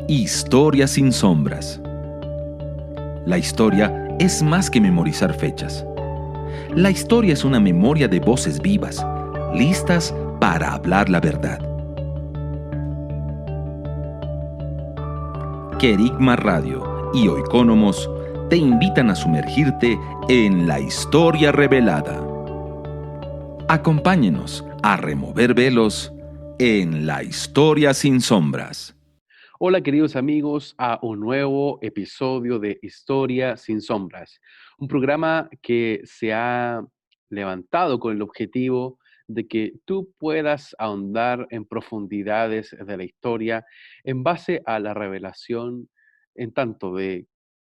Historia sin sombras. La historia es más que memorizar fechas. La historia es una memoria de voces vivas, listas para hablar la verdad. Querigma Radio y Oikonomos te invitan a sumergirte en la historia revelada. Acompáñenos a remover velos en la historia sin sombras. Hola queridos amigos, a un nuevo episodio de Historia sin Sombras, un programa que se ha levantado con el objetivo de que tú puedas ahondar en profundidades de la historia en base a la revelación en tanto de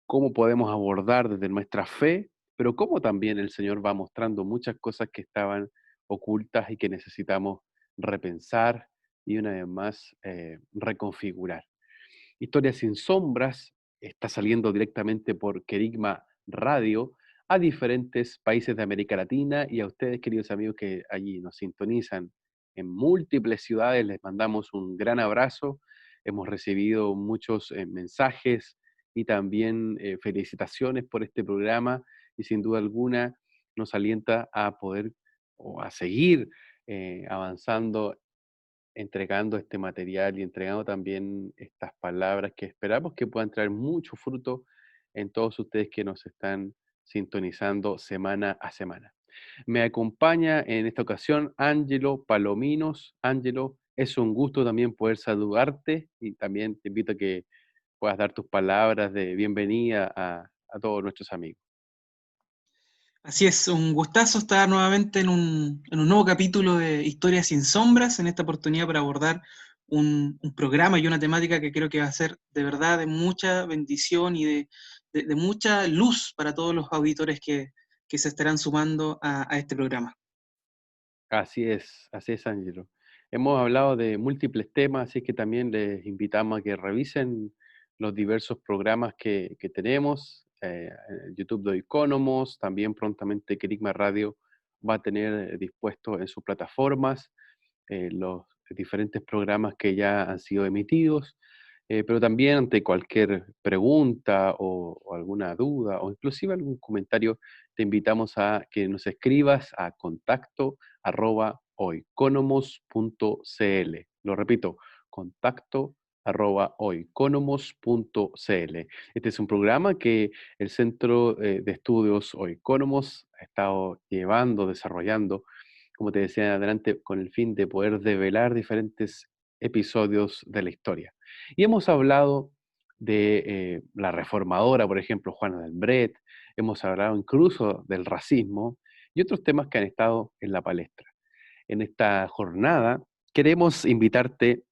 cómo podemos abordar desde nuestra fe, pero cómo también el Señor va mostrando muchas cosas que estaban ocultas y que necesitamos repensar y una vez más reconfigurar. Historia sin sombras está saliendo directamente por Querigma Radio a diferentes países de América Latina y a ustedes, queridos amigos, que allí nos sintonizan en múltiples ciudades, les mandamos un gran abrazo. Hemos recibido muchos mensajes y también felicitaciones por este programa y sin duda alguna nos alienta a poder o a seguir avanzando, entregando este material y entregando también estas palabras que esperamos que puedan traer mucho fruto en todos ustedes que nos están sintonizando semana a semana. Me acompaña en esta ocasión Ángelo Palominos. Ángelo, es un gusto también poder saludarte y también te invito a que puedas dar tus palabras de bienvenida a todos nuestros amigos. Así es, un gustazo estar nuevamente en un nuevo capítulo de Historias sin Sombras, en esta oportunidad para abordar un programa y una temática que creo que va a ser de verdad de mucha bendición y de mucha luz para todos los auditores que se estarán sumando a este programa. Así es, Ángelo. Hemos hablado de múltiples temas, así que también les invitamos a que revisen los diversos programas que tenemos. En YouTube de Economos, también prontamente Kerigma Radio va a tener dispuestos en sus plataformas los diferentes programas que ya han sido emitidos, pero también ante cualquier pregunta o alguna duda o inclusive algún comentario, te invitamos a que nos escribas a contacto@oikonomos.cl. Lo repito, contacto@oikonomos.cl. Este es un programa que el Centro de Estudios Oikonomos ha estado llevando, desarrollando, como te decía adelante, con el fin de poder develar diferentes episodios de la historia. Y hemos hablado de la reformadora, por ejemplo, Juana del Bret, hemos hablado incluso del racismo y otros temas que han estado en la palestra. En esta jornada queremos invitarte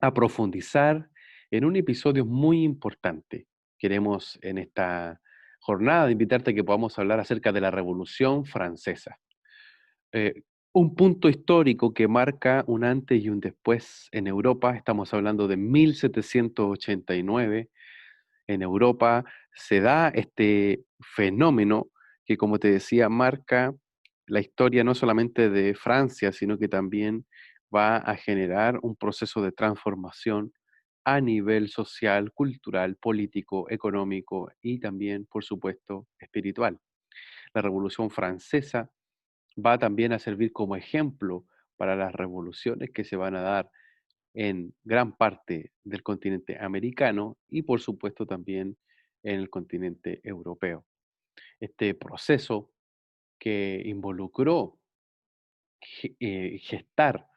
a profundizar en un episodio muy importante. Queremos en esta jornada invitarte a que podamos hablar acerca de la Revolución Francesa. Eh, un punto histórico que marca un antes y un después en Europa. Estamos hablando de 1789. En Europa se da este fenómeno que, como te decía, marca la historia no solamente de Francia, sino que también va a generar un proceso de transformación a nivel social, cultural, político, económico y también, por supuesto, espiritual. La Revolución Francesa va también a servir como ejemplo para las revoluciones que se van a dar en gran parte del continente americano y por supuesto también en el continente europeo. Este proceso que involucró gestar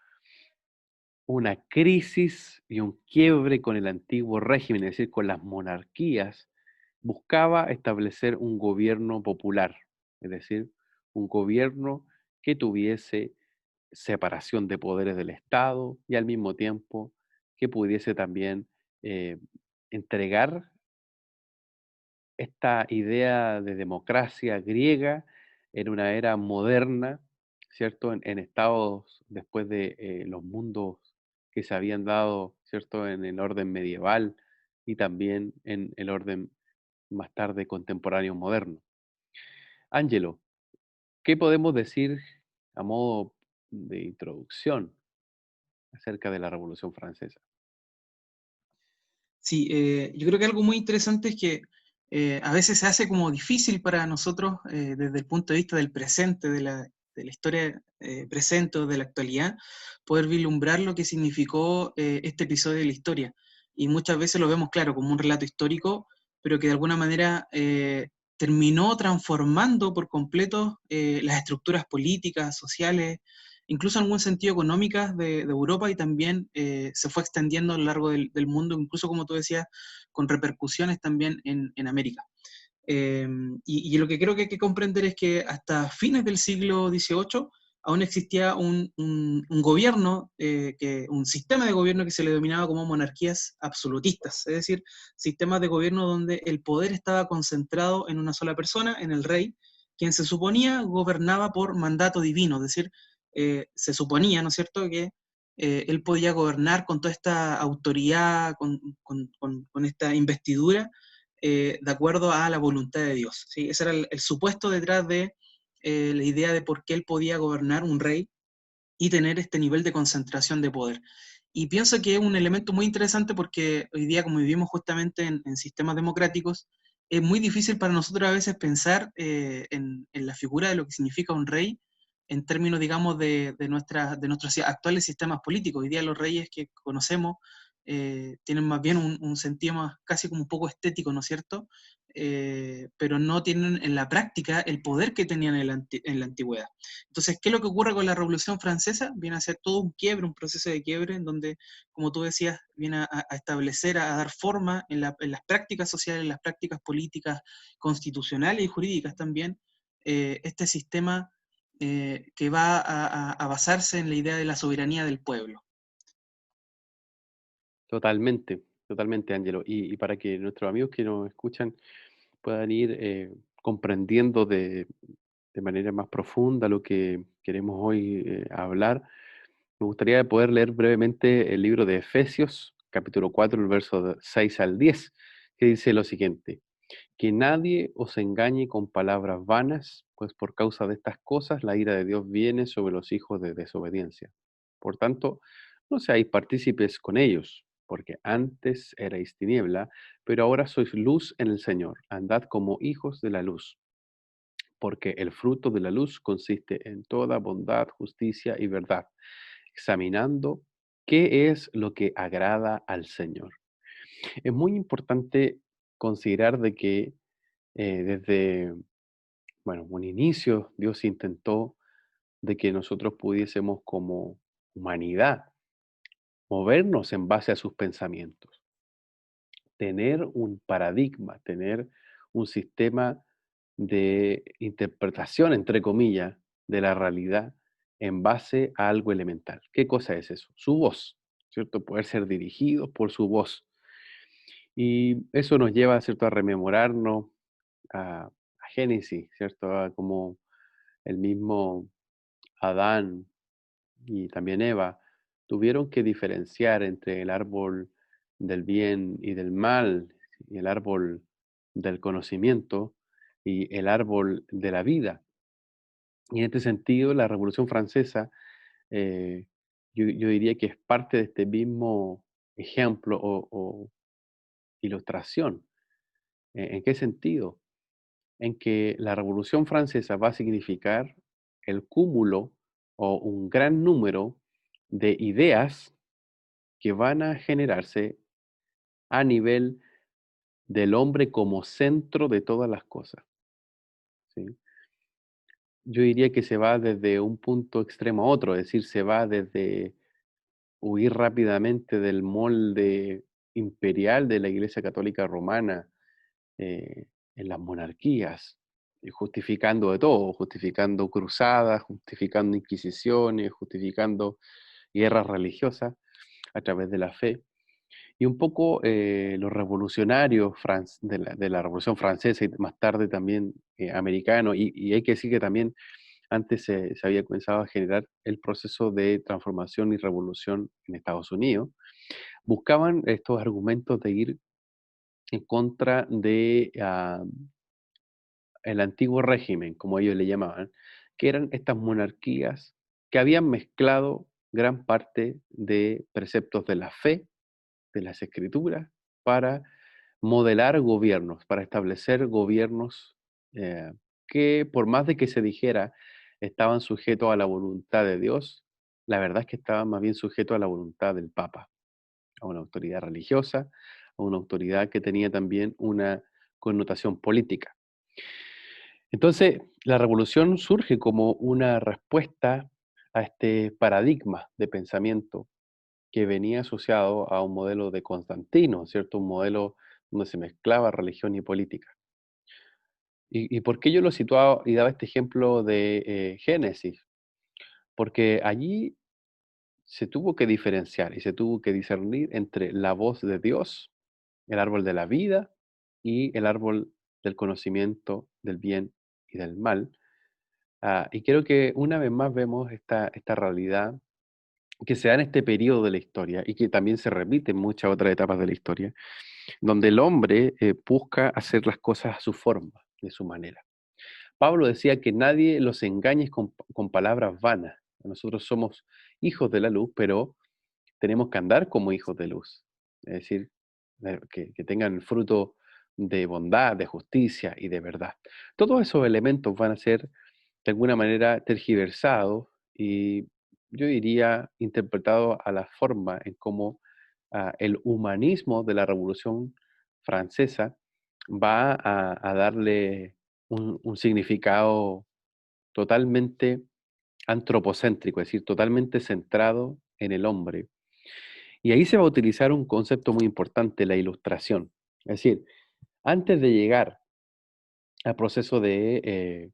una crisis y un quiebre con el antiguo régimen, es decir, con las monarquías, buscaba establecer un gobierno popular, es decir, un gobierno que tuviese separación de poderes del Estado y al mismo tiempo que pudiese también eh, entregar esta idea de democracia griega en una era moderna, ¿cierto? En estados después de los mundos que se habían dado, ¿cierto? En el orden medieval y también en el orden más tarde contemporáneo moderno. Ángelo, ¿qué podemos decir a modo de introducción acerca de la Revolución Francesa? Sí, yo creo que algo muy interesante es que a veces se hace como difícil para nosotros, desde el punto de vista del presente, de la historia presente o de la actualidad, poder vislumbrar lo que significó este episodio de la historia. Y muchas veces lo vemos, claro, como un relato histórico, pero que de alguna manera terminó transformando por completo las estructuras políticas, sociales, incluso en algún sentido económicas de Europa, y también se fue extendiendo a lo largo del mundo, incluso como tú decías, con repercusiones también en América. Eh, y lo que creo que hay que comprender es que hasta fines del siglo XVIII aún existía un gobierno, un sistema de gobierno que se le denominaba como monarquías absolutistas, es decir, sistemas de gobierno donde el poder estaba concentrado en una sola persona, en el rey, quien se suponía gobernaba por mandato divino, es decir, se suponía, ¿no es cierto?, que él podía gobernar con toda esta autoridad, con esta investidura, de acuerdo a la voluntad de Dios, ¿sí? Ese era el supuesto detrás de la idea de por qué él podía gobernar un rey y tener este nivel de concentración de poder. Y pienso que es un elemento muy interesante porque hoy día, como vivimos justamente en sistemas democráticos, es muy difícil para nosotros a veces pensar en la figura de lo que significa un rey en términos, digamos, de nuestros actuales sistemas políticos. Hoy día los reyes que conocemos tienen más bien un sentido más casi como un poco estético, ¿no es cierto? Pero no tienen en la práctica el poder que tenían en la antigüedad. Entonces, ¿qué es lo que ocurre con la Revolución Francesa? Viene a ser todo un quiebre, un proceso de quiebre, en donde, como tú decías, viene a establecer, a dar forma en las prácticas sociales, en las prácticas políticas, constitucionales y jurídicas también, este sistema que va a basarse en la idea de la soberanía del pueblo. Totalmente, totalmente, Ángelo. Y para que nuestros amigos que nos escuchan puedan ir comprendiendo de manera más profunda lo que queremos hoy hablar, me gustaría poder leer brevemente el libro de Efesios, capítulo 4, el verso 6 al 10, que dice lo siguiente: que nadie os engañe con palabras vanas, pues por causa de estas cosas la ira de Dios viene sobre los hijos de desobediencia. Por tanto, no seáis partícipes con ellos, porque antes erais tiniebla, pero ahora sois luz en el Señor. Andad como hijos de la luz, porque el fruto de la luz consiste en toda bondad, justicia y verdad, examinando qué es lo que agrada al Señor. Es muy importante considerar de que desde, bueno, un inicio Dios intentó de que nosotros pudiésemos como humanidad movernos en base a sus pensamientos, tener un paradigma, tener un sistema de interpretación, entre comillas, de la realidad en base a algo elemental. ¿Qué cosa es eso? Su voz, ¿cierto? Poder ser dirigidos por su voz. Y eso nos lleva, ¿cierto?, a rememorarnos a Génesis, ¿cierto? A como el mismo Adán y también Eva tuvieron que diferenciar entre el árbol del bien y del mal, y el árbol del conocimiento y el árbol de la vida. Y en este sentido, la Revolución Francesa, eh, yo diría que es parte de este mismo ejemplo o ilustración. ¿En qué sentido? En que la Revolución Francesa va a significar el cúmulo o un gran número de ideas que van a generarse a nivel del hombre como centro de todas las cosas, ¿sí? Yo diría que se va desde un punto extremo a otro, es decir, se va desde huir rápidamente del molde imperial de la Iglesia Católica Romana, en las monarquías, y justificando de todo, justificando cruzadas, justificando inquisiciones, justificando guerras religiosas a través de la fe. Y un poco los revolucionarios de la Revolución Francesa y más tarde también americano, y hay que decir que también antes se había comenzado a generar el proceso de transformación y revolución en Estados Unidos, buscaban estos argumentos de ir en contra de el antiguo régimen, como ellos le llamaban, que eran estas monarquías que habían mezclado gran parte de preceptos de la fe, de las escrituras, para modelar gobiernos, para establecer gobiernos que por más de que se dijera estaban sujetos a la voluntad de Dios, la verdad es que estaban más bien sujetos a la voluntad del Papa, a una autoridad religiosa, a una autoridad que tenía también una connotación política. Entonces, la revolución surge como una respuesta a este paradigma de pensamiento que venía asociado a un modelo de Constantino, ¿cierto? Un modelo donde se mezclaba religión y política. ¿Y por qué yo lo situaba y daba este ejemplo de Génesis? Porque allí se tuvo que diferenciar y se tuvo que discernir entre la voz de Dios, el árbol de la vida, y el árbol del conocimiento del bien y del mal. Y creo que una vez más vemos esta realidad que se da en este periodo de la historia y que también se repite en muchas otras etapas de la historia, donde el hombre busca hacer las cosas a su forma, de su manera. Pablo decía que nadie los engañe con palabras vanas. Nosotros somos hijos de la luz, pero tenemos que andar como hijos de luz. Es decir, que tengan el fruto de bondad, de justicia y de verdad. Todos esos elementos van a ser de alguna manera tergiversados y yo diría interpretados a la forma en cómo el humanismo de la Revolución Francesa va a darle un significado totalmente antropocéntrico, es decir, totalmente centrado en el hombre. Y ahí se va a utilizar un concepto muy importante, la ilustración. Es decir, antes de llegar al proceso de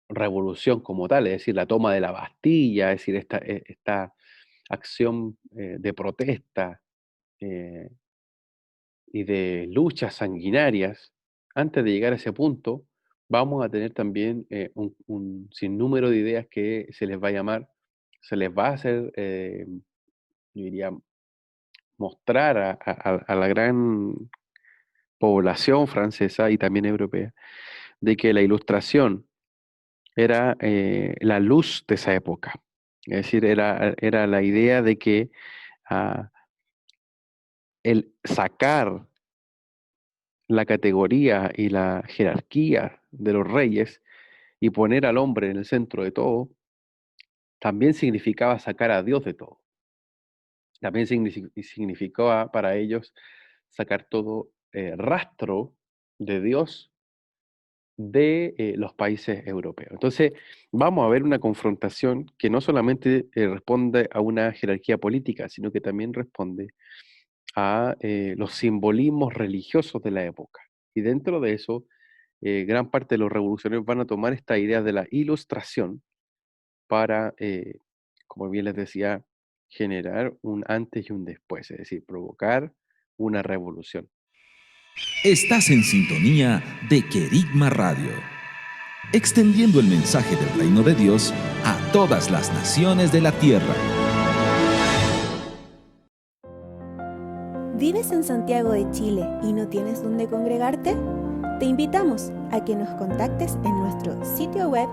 revolución como tal, es decir, la toma de la Bastilla, es decir, esta acción de protesta eh, y de luchas sanguinarias, antes de llegar a ese punto, vamos a tener también un sinnúmero de ideas que se les va a llamar, se les va a hacer, yo diría, mostrar a la gran población francesa y también europea, de que la ilustración era la luz de esa época. Es decir, era la idea de que ah, el sacar la categoría y la jerarquía de los reyes y poner al hombre en el centro de todo, también significaba sacar a Dios de todo. También significaba para ellos sacar todo rastro de Dios de los países europeos. Entonces, vamos a ver una confrontación que no solamente responde a una jerarquía política, sino que también responde a los simbolismos religiosos de la época. Y dentro de eso, gran parte de los revolucionarios van a tomar esta idea de la ilustración para, como bien les decía, generar un antes y un después, es decir, provocar una revolución. Estás en sintonía de Querigma Radio, extendiendo el mensaje del reino de Dios a todas las naciones de la tierra. ¿Vives en Santiago de Chile y no tienes dónde congregarte? Te invitamos a que nos contactes en nuestro sitio web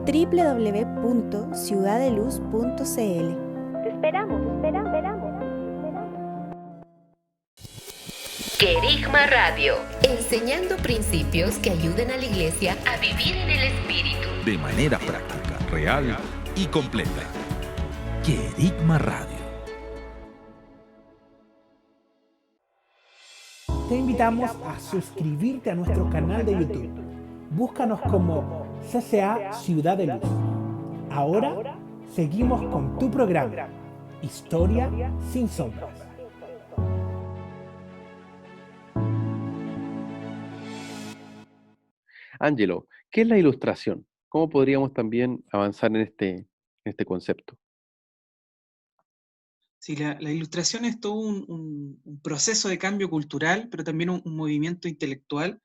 www.ciudadeluz.cl. Te esperamos. Querigma Radio, enseñando principios que ayuden a la iglesia a vivir en el Espíritu. De manera práctica, real y completa. Querigma Radio. Te invitamos a suscribirte a nuestro canal de YouTube. Búscanos como CCA Ciudad de Luz. Ahora seguimos con tu programa, Historia sin Sombras. Ángelo, ¿qué es la ilustración? ¿Cómo podríamos también avanzar en este concepto? Sí, la ilustración es todo un proceso de cambio cultural, pero también un movimiento intelectual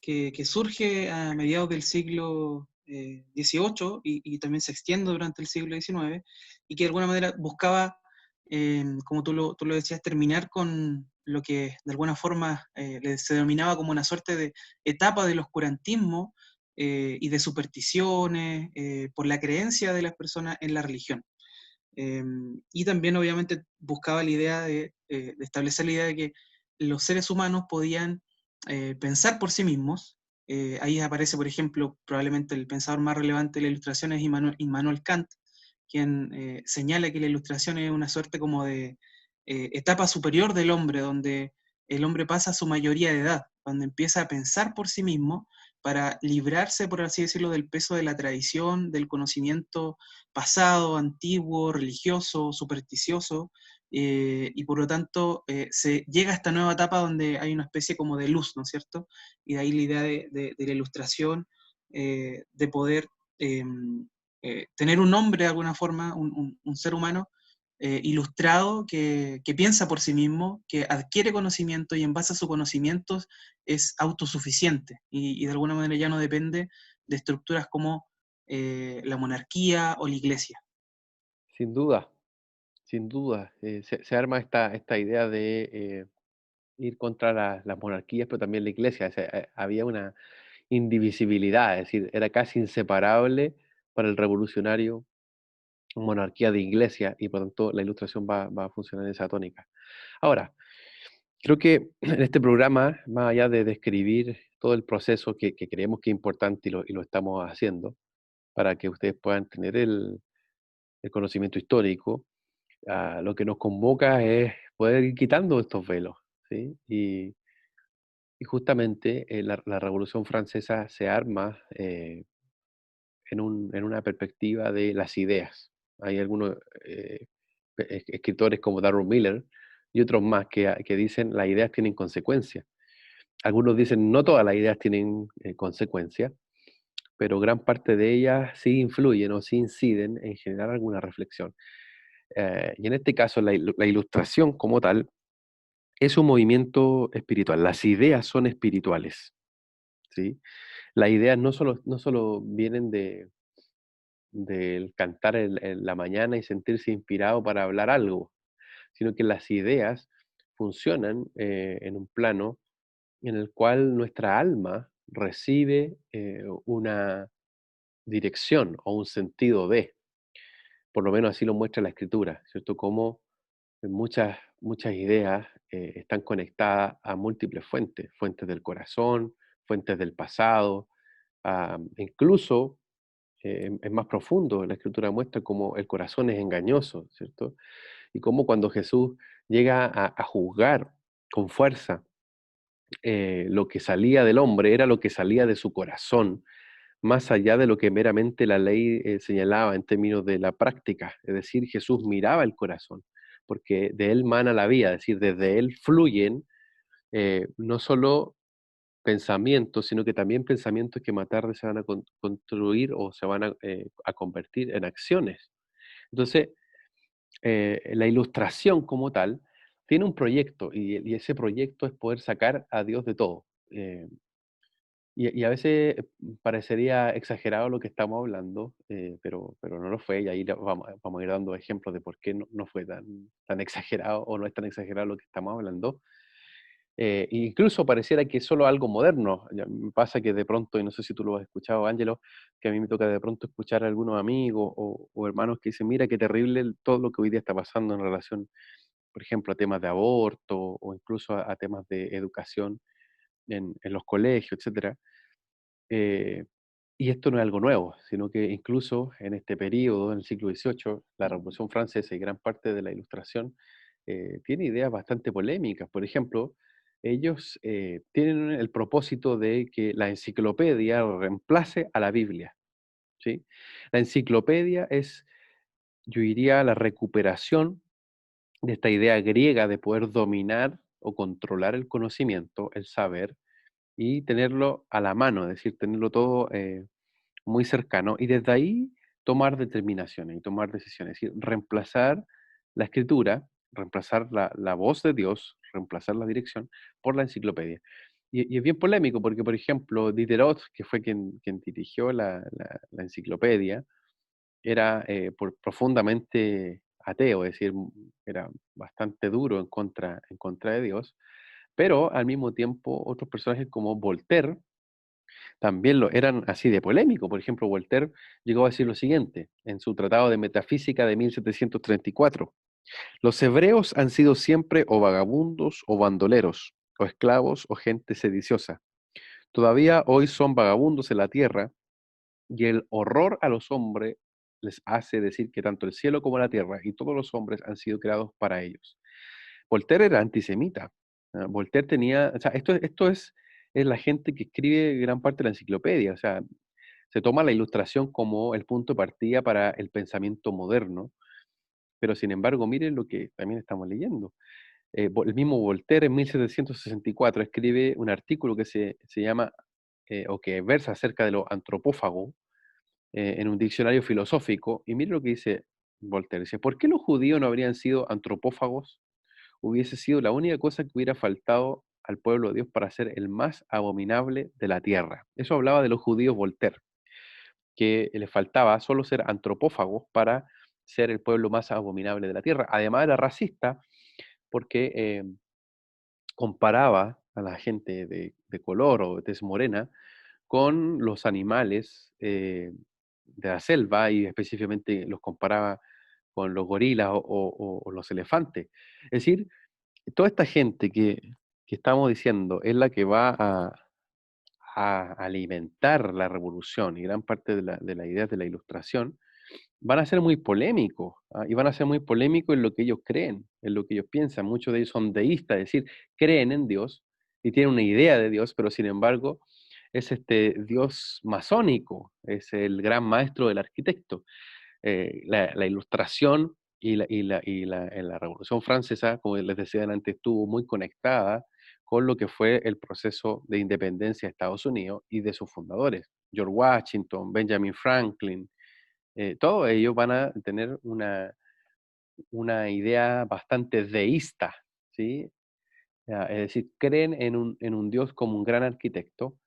que surge a mediados del siglo XVIII y también se extiende durante el siglo XIX, y que de alguna manera buscaba, como tú lo decías, terminar con lo que de alguna forma se denominaba como una suerte de etapa del oscurantismo y de supersticiones por la creencia de las personas en la religión. Y también obviamente buscaba la idea de establecer la idea de que los seres humanos podían pensar por sí mismos. Ahí aparece, por ejemplo, probablemente el pensador más relevante de la Ilustración es Immanuel Kant, quien señala que la Ilustración es una suerte como de etapa superior del hombre, donde el hombre pasa a su mayoría de edad, donde empieza a pensar por sí mismo para librarse, por así decirlo, del peso de la tradición, del conocimiento pasado, antiguo, religioso, supersticioso, y por lo tanto se llega a esta nueva etapa donde hay una especie como de luz, ¿no es cierto? Y de ahí la idea de la Ilustración, de poder tener un hombre de alguna forma, un ser humano, ilustrado que piensa por sí mismo, que adquiere conocimiento y en base a sus conocimientos es autosuficiente y de alguna manera ya no depende de estructuras como la monarquía o la iglesia. Sin duda, sin duda. Se arma esta idea de ir contra las monarquías, pero también la iglesia. O sea, había una indivisibilidad, es decir, era casi inseparable para el revolucionario monarquía de iglesia, y por lo tanto la Ilustración va a funcionar en esa tónica. Ahora, creo que en este programa, más allá de describir todo el proceso que creemos que es importante y lo estamos haciendo, para que ustedes puedan tener el conocimiento histórico, lo que nos convoca es poder ir quitando estos velos, ¿sí? Y justamente la Revolución Francesa se arma en una perspectiva de las ideas. Hay algunos escritores como Darrell Miller y otros más que dicen las ideas tienen consecuencias. Algunos dicen no todas las ideas tienen consecuencias, pero gran parte de ellas sí influyen o sí inciden en generar alguna reflexión. Y en este caso la Ilustración como tal es un movimiento espiritual. Las ideas son espirituales, ¿sí? Las ideas no solo vienen del cantar en la mañana y sentirse inspirado para hablar algo, sino que las ideas funcionan en un plano en el cual nuestra alma recibe una dirección o un sentido de, por lo menos así lo muestra la escritura, ¿cierto? Como muchas ideas están conectadas a múltiples fuentes, fuentes del corazón, fuentes del pasado, incluso es más profundo, la escritura muestra cómo el corazón es engañoso, ¿cierto? Y cómo cuando Jesús llega a juzgar con fuerza lo que salía del hombre era lo que salía de su corazón, más allá de lo que meramente la ley señalaba en términos de la práctica. Es decir, Jesús miraba el corazón, porque de él mana la vida, es decir, desde él fluyen no solo pensamientos, sino que también pensamientos que más tarde se van a construir o se van a convertir en acciones. Entonces, la Ilustración como tal tiene un proyecto y ese proyecto es poder sacar a Dios de todo. Y a veces parecería exagerado lo que estamos hablando, pero no lo fue, y ahí vamos a ir dando ejemplos de por qué no fue tan exagerado o no es tan exagerado lo que estamos hablando. Incluso pareciera que es solo algo moderno. Ya me pasa que de pronto, y no sé si tú lo has escuchado, Ángelo, que a mí me toca de pronto escuchar a algunos amigos o hermanos que dicen, mira qué terrible todo lo que hoy día está pasando en relación, por ejemplo, a temas de aborto o incluso a temas de educación en los colegios, etcétera. Y esto no es algo nuevo, sino que incluso en este periodo, en el siglo XVIII, la Revolución Francesa y gran parte de la Ilustración tiene ideas bastante polémicas. Por ejemplo, ellos tienen el propósito de que la enciclopedia reemplace a la Biblia, ¿sí? La enciclopedia es, yo diría, la recuperación de esta idea griega de poder dominar o controlar el conocimiento, el saber, y tenerlo a la mano, es decir, tenerlo todo muy cercano, y desde ahí tomar determinaciones y tomar decisiones, es decir, reemplazar la escritura, reemplazar la voz de Dios, reemplazar la dirección por la enciclopedia. Y es bien polémico porque, por ejemplo, Diderot, que fue quien dirigió la enciclopedia, era profundamente ateo, es decir, era bastante duro en contra de Dios, pero al mismo tiempo otros personajes como Voltaire también lo eran así de polémico. Por ejemplo, Voltaire llegó a decir lo siguiente en su Tratado de Metafísica de 1734: los hebreos han sido siempre o vagabundos o bandoleros, o esclavos, o gente sediciosa. Todavía hoy son vagabundos en la tierra, y el horror a los hombres les hace decir que tanto el cielo como la tierra y todos los hombres han sido creados para ellos. Voltaire era antisemita. Voltaire tenía, o sea, esto es la gente que escribe gran parte de la enciclopedia, o sea, se toma la Ilustración como el punto de partida para el pensamiento moderno, pero sin embargo, miren lo que también estamos leyendo. El mismo Voltaire en 1764 escribe un artículo que se llama, o que versa acerca de lo antropófago, en un diccionario filosófico, y miren lo que dice Voltaire. Dice, ¿por qué los judíos no habrían sido antropófagos? Hubiese sido la única cosa que hubiera faltado al pueblo de Dios para ser el más abominable de la tierra. Eso hablaba de los judíos Voltaire, que les faltaba solo ser antropófagos para ser el pueblo más abominable de la tierra. Además era racista porque comparaba a la gente de color o de tez morena con los animales de la selva, y específicamente los comparaba con los gorilas o los elefantes. Es decir, toda esta gente que estamos diciendo es la que va a alimentar la revolución, y gran parte de la idea de la Ilustración van a ser muy polémicos, y van a ser muy polémicos en lo que ellos creen, en lo que ellos piensan. Muchos de ellos son deístas, es decir, creen en Dios y tienen una idea de Dios, pero sin embargo es este Dios masónico, es el gran maestro del arquitecto. La Ilustración en la Revolución Francesa, como les decía antes, estuvo muy conectada con lo que fue el proceso de independencia de Estados Unidos y de sus fundadores, George Washington, Benjamin Franklin. Todos ellos van a tener una idea bastante deísta, ¿sí? Es decir, creen en un Dios como un gran arquitecto,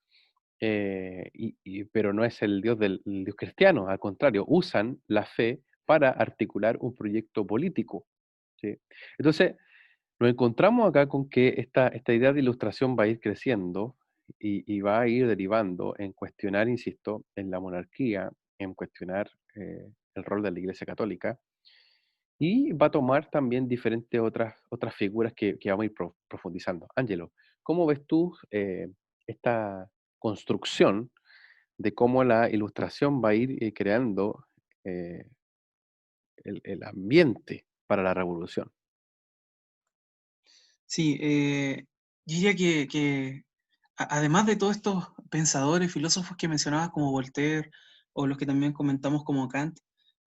pero no es el Dios cristiano, al contrario, usan la fe para articular un proyecto político, ¿sí? Entonces, nos encontramos acá con que esta idea de Ilustración va a ir creciendo y va a ir derivando en cuestionar, insisto, en la monarquía, en cuestionar el rol de la Iglesia Católica, y va a tomar también diferentes otras figuras que vamos a ir profundizando. Ángelo, ¿cómo ves tú esta construcción de cómo la Ilustración va a ir creando eh, el ambiente para la revolución? Sí, yo diría que además de todos estos pensadores, filósofos que mencionabas como Voltaire, o los que también comentamos como Kant,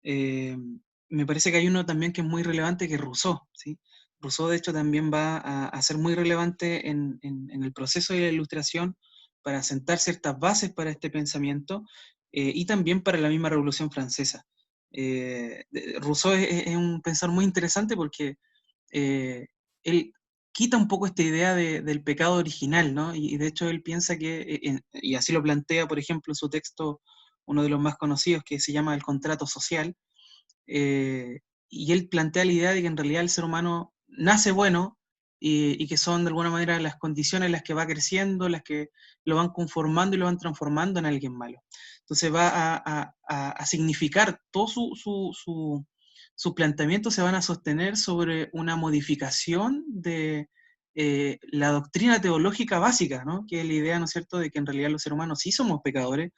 eh, me parece que hay uno también que es muy relevante, que es Rousseau, ¿sí? Rousseau, de hecho, también va a ser muy relevante en el proceso de la Ilustración para sentar ciertas bases para este pensamiento, y también para la misma Revolución Francesa. Rousseau es un pensador muy interesante porque él quita un poco esta idea del pecado original, ¿no? Y de hecho él piensa que, y así lo plantea, por ejemplo, en su texto, uno de los más conocidos, que se llama El contrato social, y él plantea la idea de que en realidad el ser humano nace bueno, y que son de alguna manera las condiciones en las que va creciendo, las que lo van conformando y lo van transformando en alguien malo. Entonces va a significar todo sus planteamientos se van a sostener sobre una modificación de la doctrina teológica básica, ¿no? Que es la idea, ¿no es cierto?, de que en realidad los seres humanos sí somos pecadores,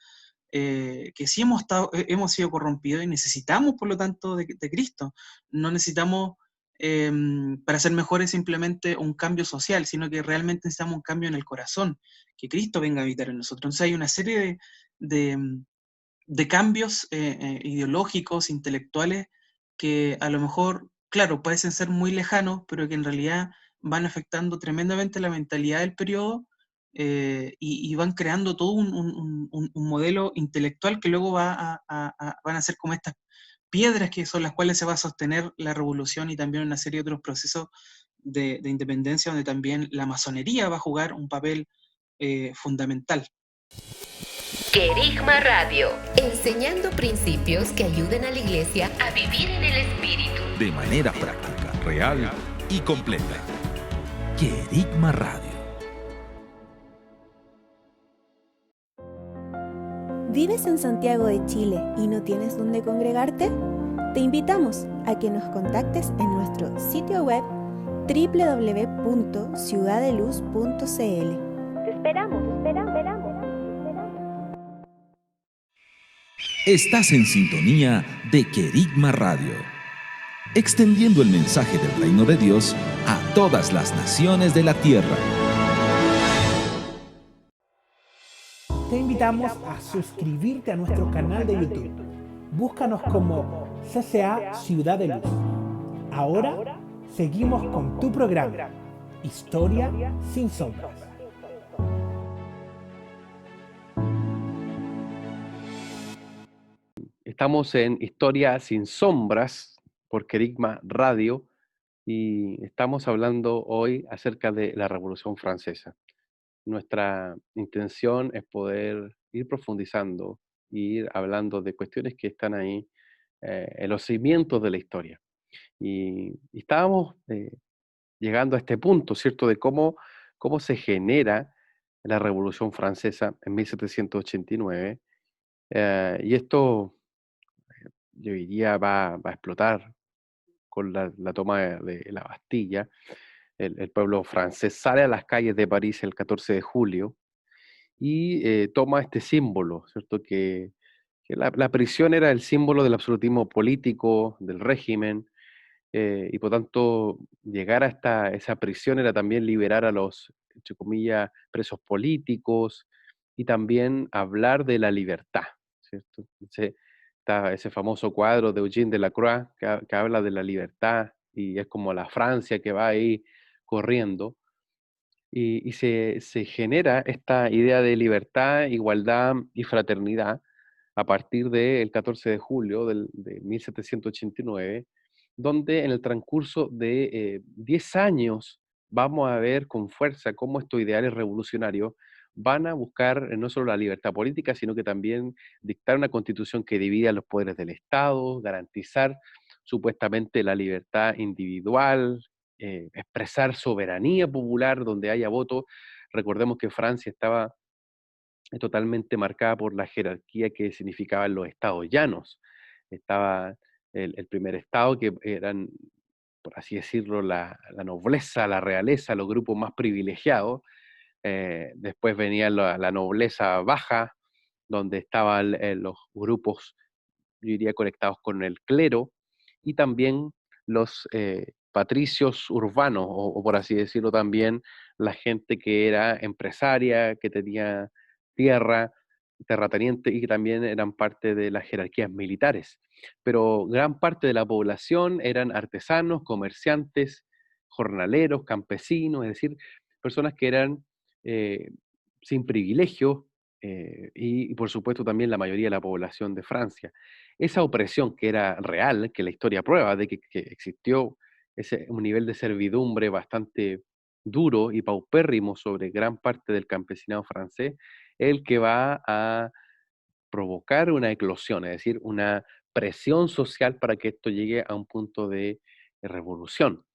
que sí hemos sido corrompidos y necesitamos, por lo tanto, de Cristo. No necesitamos, para ser mejores, simplemente un cambio social, sino que realmente necesitamos un cambio en el corazón, que Cristo venga a habitar en nosotros. Entonces hay una serie de cambios ideológicos, intelectuales, que a lo mejor, claro, parecen ser muy lejanos, pero que en realidad van afectando tremendamente la mentalidad del periodo, y van creando todo un modelo intelectual que luego van a ser como estas piedras que son las cuales se va a sostener la revolución, y también una serie de otros procesos de independencia, donde también la masonería va a jugar un papel fundamental. Querigma Radio, enseñando principios que ayuden a la iglesia a vivir en el Espíritu. De manera práctica, real y completa. Querigma Radio. ¿Vives en Santiago de Chile y no tienes dónde congregarte? Te invitamos a que nos contactes en nuestro sitio web www.ciudadeluz.cl. Te esperamos. Estás en sintonía de Querigma Radio, extendiendo el mensaje del reino de Dios a todas las naciones de la tierra. Te invitamos a suscribirte a nuestro canal de YouTube. Búscanos como CCA Ciudad de Luz. Ahora seguimos con tu programa, Historia sin Sombras. Estamos en Historia sin Sombras por Querigma Radio y estamos hablando hoy acerca de la Revolución Francesa. Nuestra intención es poder ir profundizando, ir hablando de cuestiones que están ahí en los cimientos de la historia. Y estábamos llegando a este punto, ¿cierto?, de cómo se genera la Revolución Francesa en 1789. Y esto, yo diría, va a explotar con la toma de la Bastilla. El pueblo francés sale a las calles de París el 14 de julio y toma este símbolo, ¿cierto?, que la prisión era el símbolo del absolutismo político, del régimen, y por tanto llegar a esa prisión era también liberar a los, entre comillas, presos políticos y también hablar de la libertad, ¿cierto? Entonces, está ese famoso cuadro de Eugène Delacroix que habla de la libertad y es como la Francia que va ahí corriendo. Y se genera esta idea de libertad, igualdad y fraternidad a partir del 14 de julio de 1789, donde en el transcurso de 10 años vamos a ver con fuerza cómo estos ideales revolucionarios van a buscar no solo la libertad política, sino que también dictar una constitución que divida los poderes del Estado, garantizar supuestamente la libertad individual, expresar soberanía popular donde haya voto. Recordemos que Francia estaba totalmente marcada por la jerarquía que significaban los estados llanos. Estaba el primer estado, que eran, por así decirlo, la nobleza, la realeza, los grupos más privilegiados. Después venía la nobleza baja, donde estaban los grupos, yo diría, conectados con el clero, y también los patricios urbanos, o por así decirlo también, la gente que era empresaria, que tenía tierra, terrateniente, y que también eran parte de las jerarquías militares. Pero gran parte de la población eran artesanos, comerciantes, jornaleros, campesinos, es decir, personas que eran eh, sin privilegios, y por supuesto también la mayoría de la población de Francia. Esa opresión que era real, que la historia prueba de que existió un nivel de servidumbre bastante duro y paupérrimo sobre gran parte del campesinado francés, es el que va a provocar una eclosión, es decir, una presión social para que esto llegue a un punto de revolución.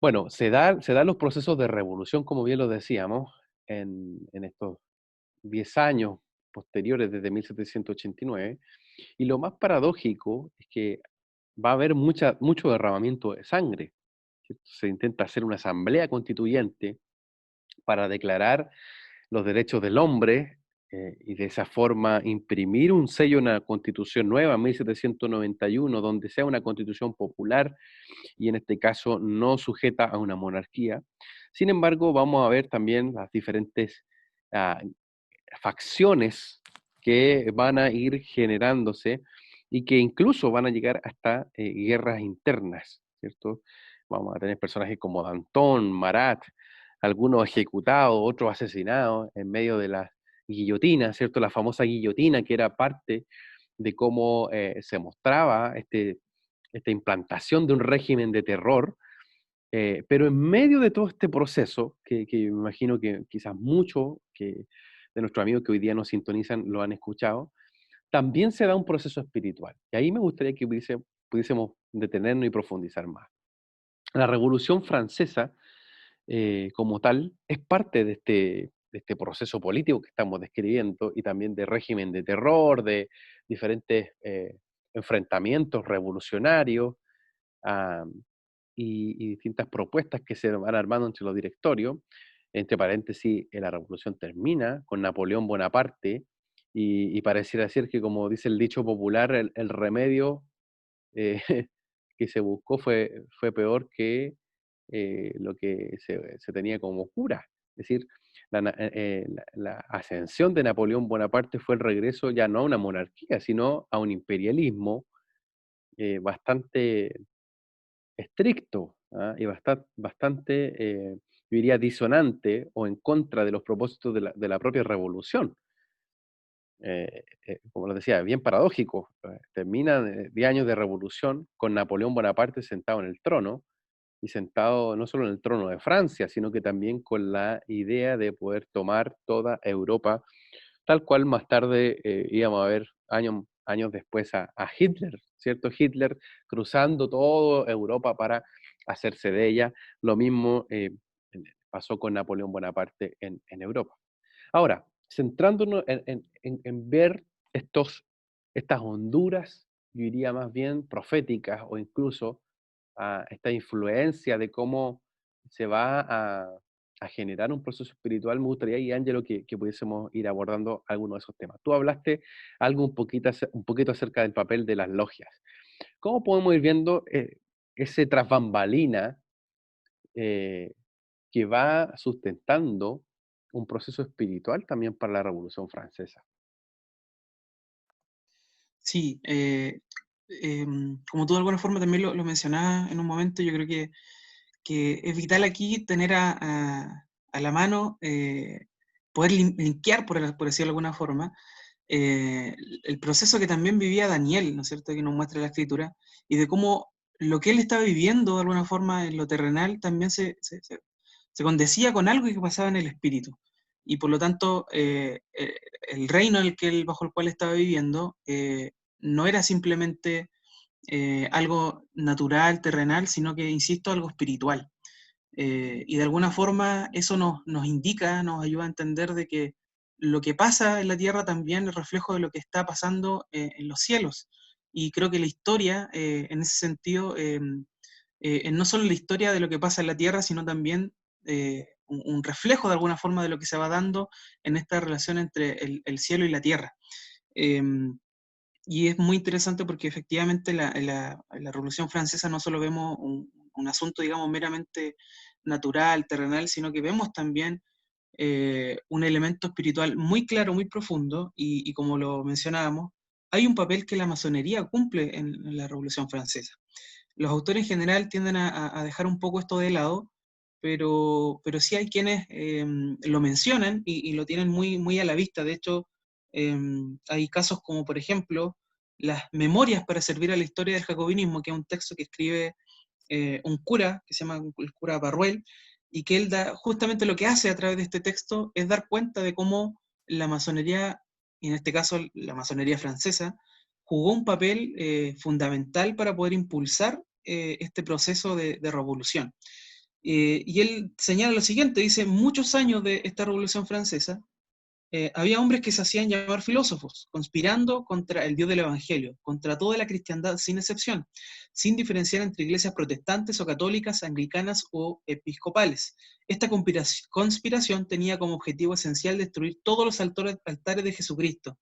Bueno, se dan los procesos de revolución, como bien lo decíamos, en estos 10 años posteriores, desde 1789, y lo más paradójico es que va a haber mucho derramamiento de sangre. ¿Cierto? Se intenta hacer una asamblea constituyente para declarar los derechos del hombre, y de esa forma imprimir un sello, una constitución nueva en 1791, donde sea una constitución popular y en este caso no sujeta a una monarquía. Sin embargo, vamos a ver también las diferentes ah, facciones que van a ir generándose y que incluso van a llegar hasta guerras internas, ¿cierto? Vamos a tener personajes como Danton, Marat, algunos ejecutados, otros asesinados en medio de la guillotina, ¿cierto? La famosa guillotina, que era parte de cómo se mostraba esta implantación de un régimen de terror. Pero en medio de todo este proceso, que me imagino que quizás muchos de nuestros amigos que hoy día nos sintonizan lo han escuchado, también se da un proceso espiritual. Y ahí me gustaría que pudiésemos detenernos y profundizar más. La Revolución Francesa, como tal, es parte de este proceso político que estamos describiendo y también de régimen de terror, de diferentes enfrentamientos revolucionarios. y distintas propuestas que se van armando entre los directorios. Entre paréntesis, la revolución termina con Napoleón Bonaparte y pareciera ser que, como dice el dicho popular, el remedio eh, que se buscó fue peor que lo que se tenía como cura. Es decir, la ascensión de Napoleón Bonaparte fue el regreso ya no a una monarquía, sino a un imperialismo bastante estricto, ¿ah? Y bastante yo diría, disonante o en contra de los propósitos de la propia revolución. Como les decía, bien paradójico. Terminan 10 años de revolución con Napoleón Bonaparte sentado en el trono, y sentado no solo en el trono de Francia, sino que también con la idea de poder tomar toda Europa, tal cual más tarde íbamos a ver años después a Hitler, ¿cierto? Hitler cruzando toda Europa para hacerse de ella. Lo mismo pasó con Napoleón Bonaparte en Europa. Ahora, centrándonos en ver estas honduras, yo diría más bien proféticas, o incluso a esta influencia de cómo se va a generar un proceso espiritual, me gustaría, y Ángelo, que pudiésemos ir abordando algunos de esos temas. Tú hablaste algo un poquito acerca del papel de las logias. ¿Cómo podemos ir viendo ese tras bambalina eh, que va sustentando un proceso espiritual también para la Revolución Francesa? Sí, como tú de alguna forma también lo mencionabas en un momento, yo creo que es vital aquí tener a la mano, poder linkear, por decirlo de alguna forma, el proceso que también vivía Daniel, ¿no es cierto?, que nos muestra la escritura, y de cómo lo que él estaba viviendo de alguna forma en lo terrenal también se condecía con algo que pasaba en el espíritu. Y por lo tanto, el reino bajo el cual estaba viviendo no era simplemente algo natural, terrenal, sino que, insisto, algo espiritual. Y de alguna forma eso nos indica, nos ayuda a entender de que lo que pasa en la tierra también es reflejo de lo que está pasando en los cielos. Y creo que la historia, en ese sentido, no solo la historia de lo que pasa en la tierra, sino también un reflejo de alguna forma de lo que se va dando en esta relación entre el cielo y la tierra. Y es muy interesante porque efectivamente en la Revolución Francesa no solo vemos un asunto, digamos, meramente natural, terrenal, sino que vemos también un elemento espiritual muy claro, muy profundo, y como lo mencionábamos, hay un papel que la masonería cumple en la Revolución Francesa. Los autores en general tienden a dejar un poco esto de lado, pero sí hay quienes lo mencionan y lo tienen muy, muy a la vista. De hecho, hay casos como, por ejemplo, las Memorias para servir a la historia del jacobinismo, que es un texto que escribe un cura, que se llama el cura Barruel, y que él justamente lo que hace a través de este texto es dar cuenta de cómo la masonería, y en este caso la masonería francesa, jugó un papel fundamental para poder impulsar este proceso de revolución. Y él señala lo siguiente, dice: muchos años de esta revolución francesa, había hombres que se hacían llamar filósofos, conspirando contra el Dios del Evangelio, contra toda la cristiandad sin excepción, sin diferenciar entre iglesias protestantes o católicas, anglicanas o episcopales. Esta conspiración tenía como objetivo esencial destruir todos los altares de Jesucristo.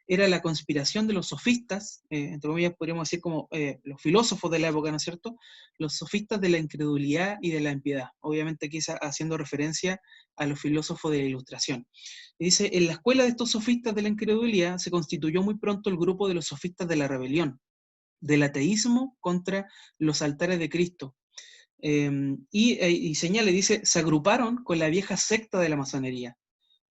Era la conspiración de los sofistas, entre comillas podríamos decir como los filósofos de la época, ¿no es cierto? Los sofistas de la incredulidad y de la impiedad. Obviamente aquí haciendo referencia a los filósofos de la Ilustración. Y dice: en la escuela de estos sofistas de la incredulidad se constituyó muy pronto el grupo de los sofistas de la rebelión, del ateísmo contra los altares de Cristo. Y señala, dice, se agruparon con la vieja secta de la masonería.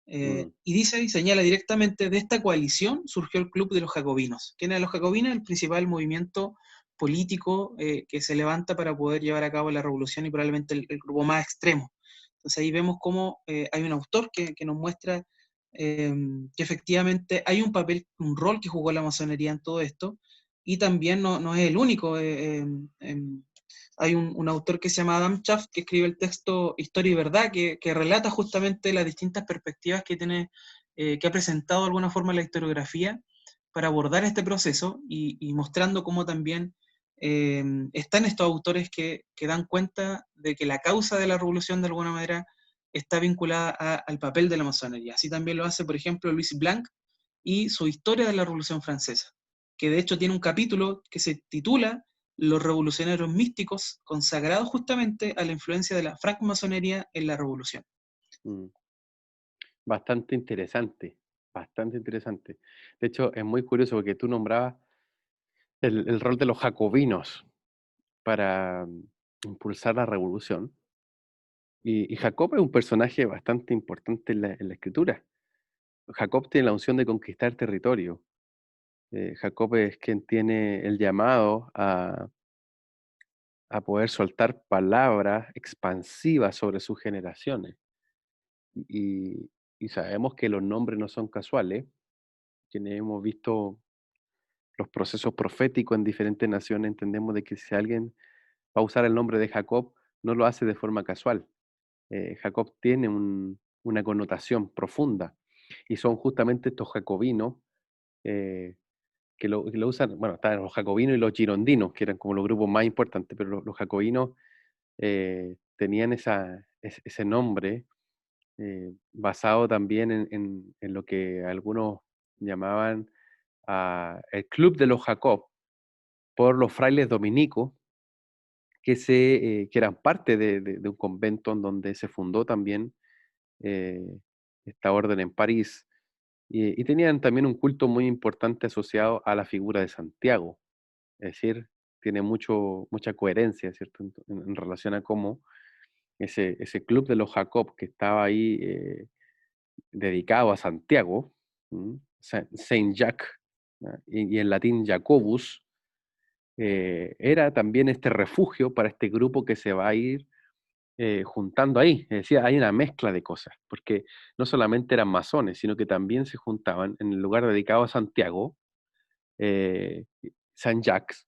Y dice y señala directamente: de esta coalición surgió el Club de los Jacobinos. ¿Quién eran los jacobinos? El principal movimiento político que se levanta para poder llevar a cabo la revolución, y probablemente el grupo más extremo. Entonces ahí vemos cómo hay un autor que nos muestra que efectivamente hay un papel, un rol que jugó la masonería en todo esto, y también no es el único. Hay un autor que se llama Adam Schaff, que escribe el texto Historia y Verdad, que relata justamente las distintas perspectivas que ha presentado de alguna forma la historiografía para abordar este proceso, y mostrando cómo también están estos autores que dan cuenta de que la causa de la revolución de alguna manera está vinculada al papel de la masonería. Así también lo hace, por ejemplo, Louis Blanc y su Historia de la Revolución Francesa, que de hecho tiene un capítulo que se titula Los revolucionarios místicos, consagrado justamente a la influencia de la francmasonería en la revolución. Mm. Bastante interesante, bastante interesante. De hecho, es muy curioso porque tú nombrabas el rol de los jacobinos para impulsar la revolución. Y Jacob es un personaje bastante importante en la escritura. Jacob tiene la unción de conquistar territorio. Jacob es quien tiene el llamado a poder soltar palabras expansivas sobre sus generaciones. Y, y sabemos que los nombres no son casuales. Quienes hemos visto los procesos proféticos en diferentes naciones, entendemos de que si alguien va a usar el nombre de Jacob, no lo hace de forma casual. Jacob tiene una connotación profunda y son justamente estos jacobinos eh, que lo usan, bueno, están los jacobinos y los girondinos, que eran como los grupos más importantes, pero los jacobinos tenían ese nombre basado también en lo que algunos llamaban el Club de los Jacob, por los frailes dominicos, que eran parte de un convento en donde se fundó también eh, esta orden en París, y tenían también un culto muy importante asociado a la figura de Santiago, es decir, tiene mucha coherencia, ¿cierto? En relación a cómo ese club de los Jacob que estaba ahí dedicado a Santiago, Saint Jacques, y en latín Jacobus, era también este refugio para este grupo que se va a ir juntando ahí. Es decir, hay una mezcla de cosas, porque no solamente eran masones, sino que también se juntaban en el lugar dedicado a Santiago, eh, Saint Jacques,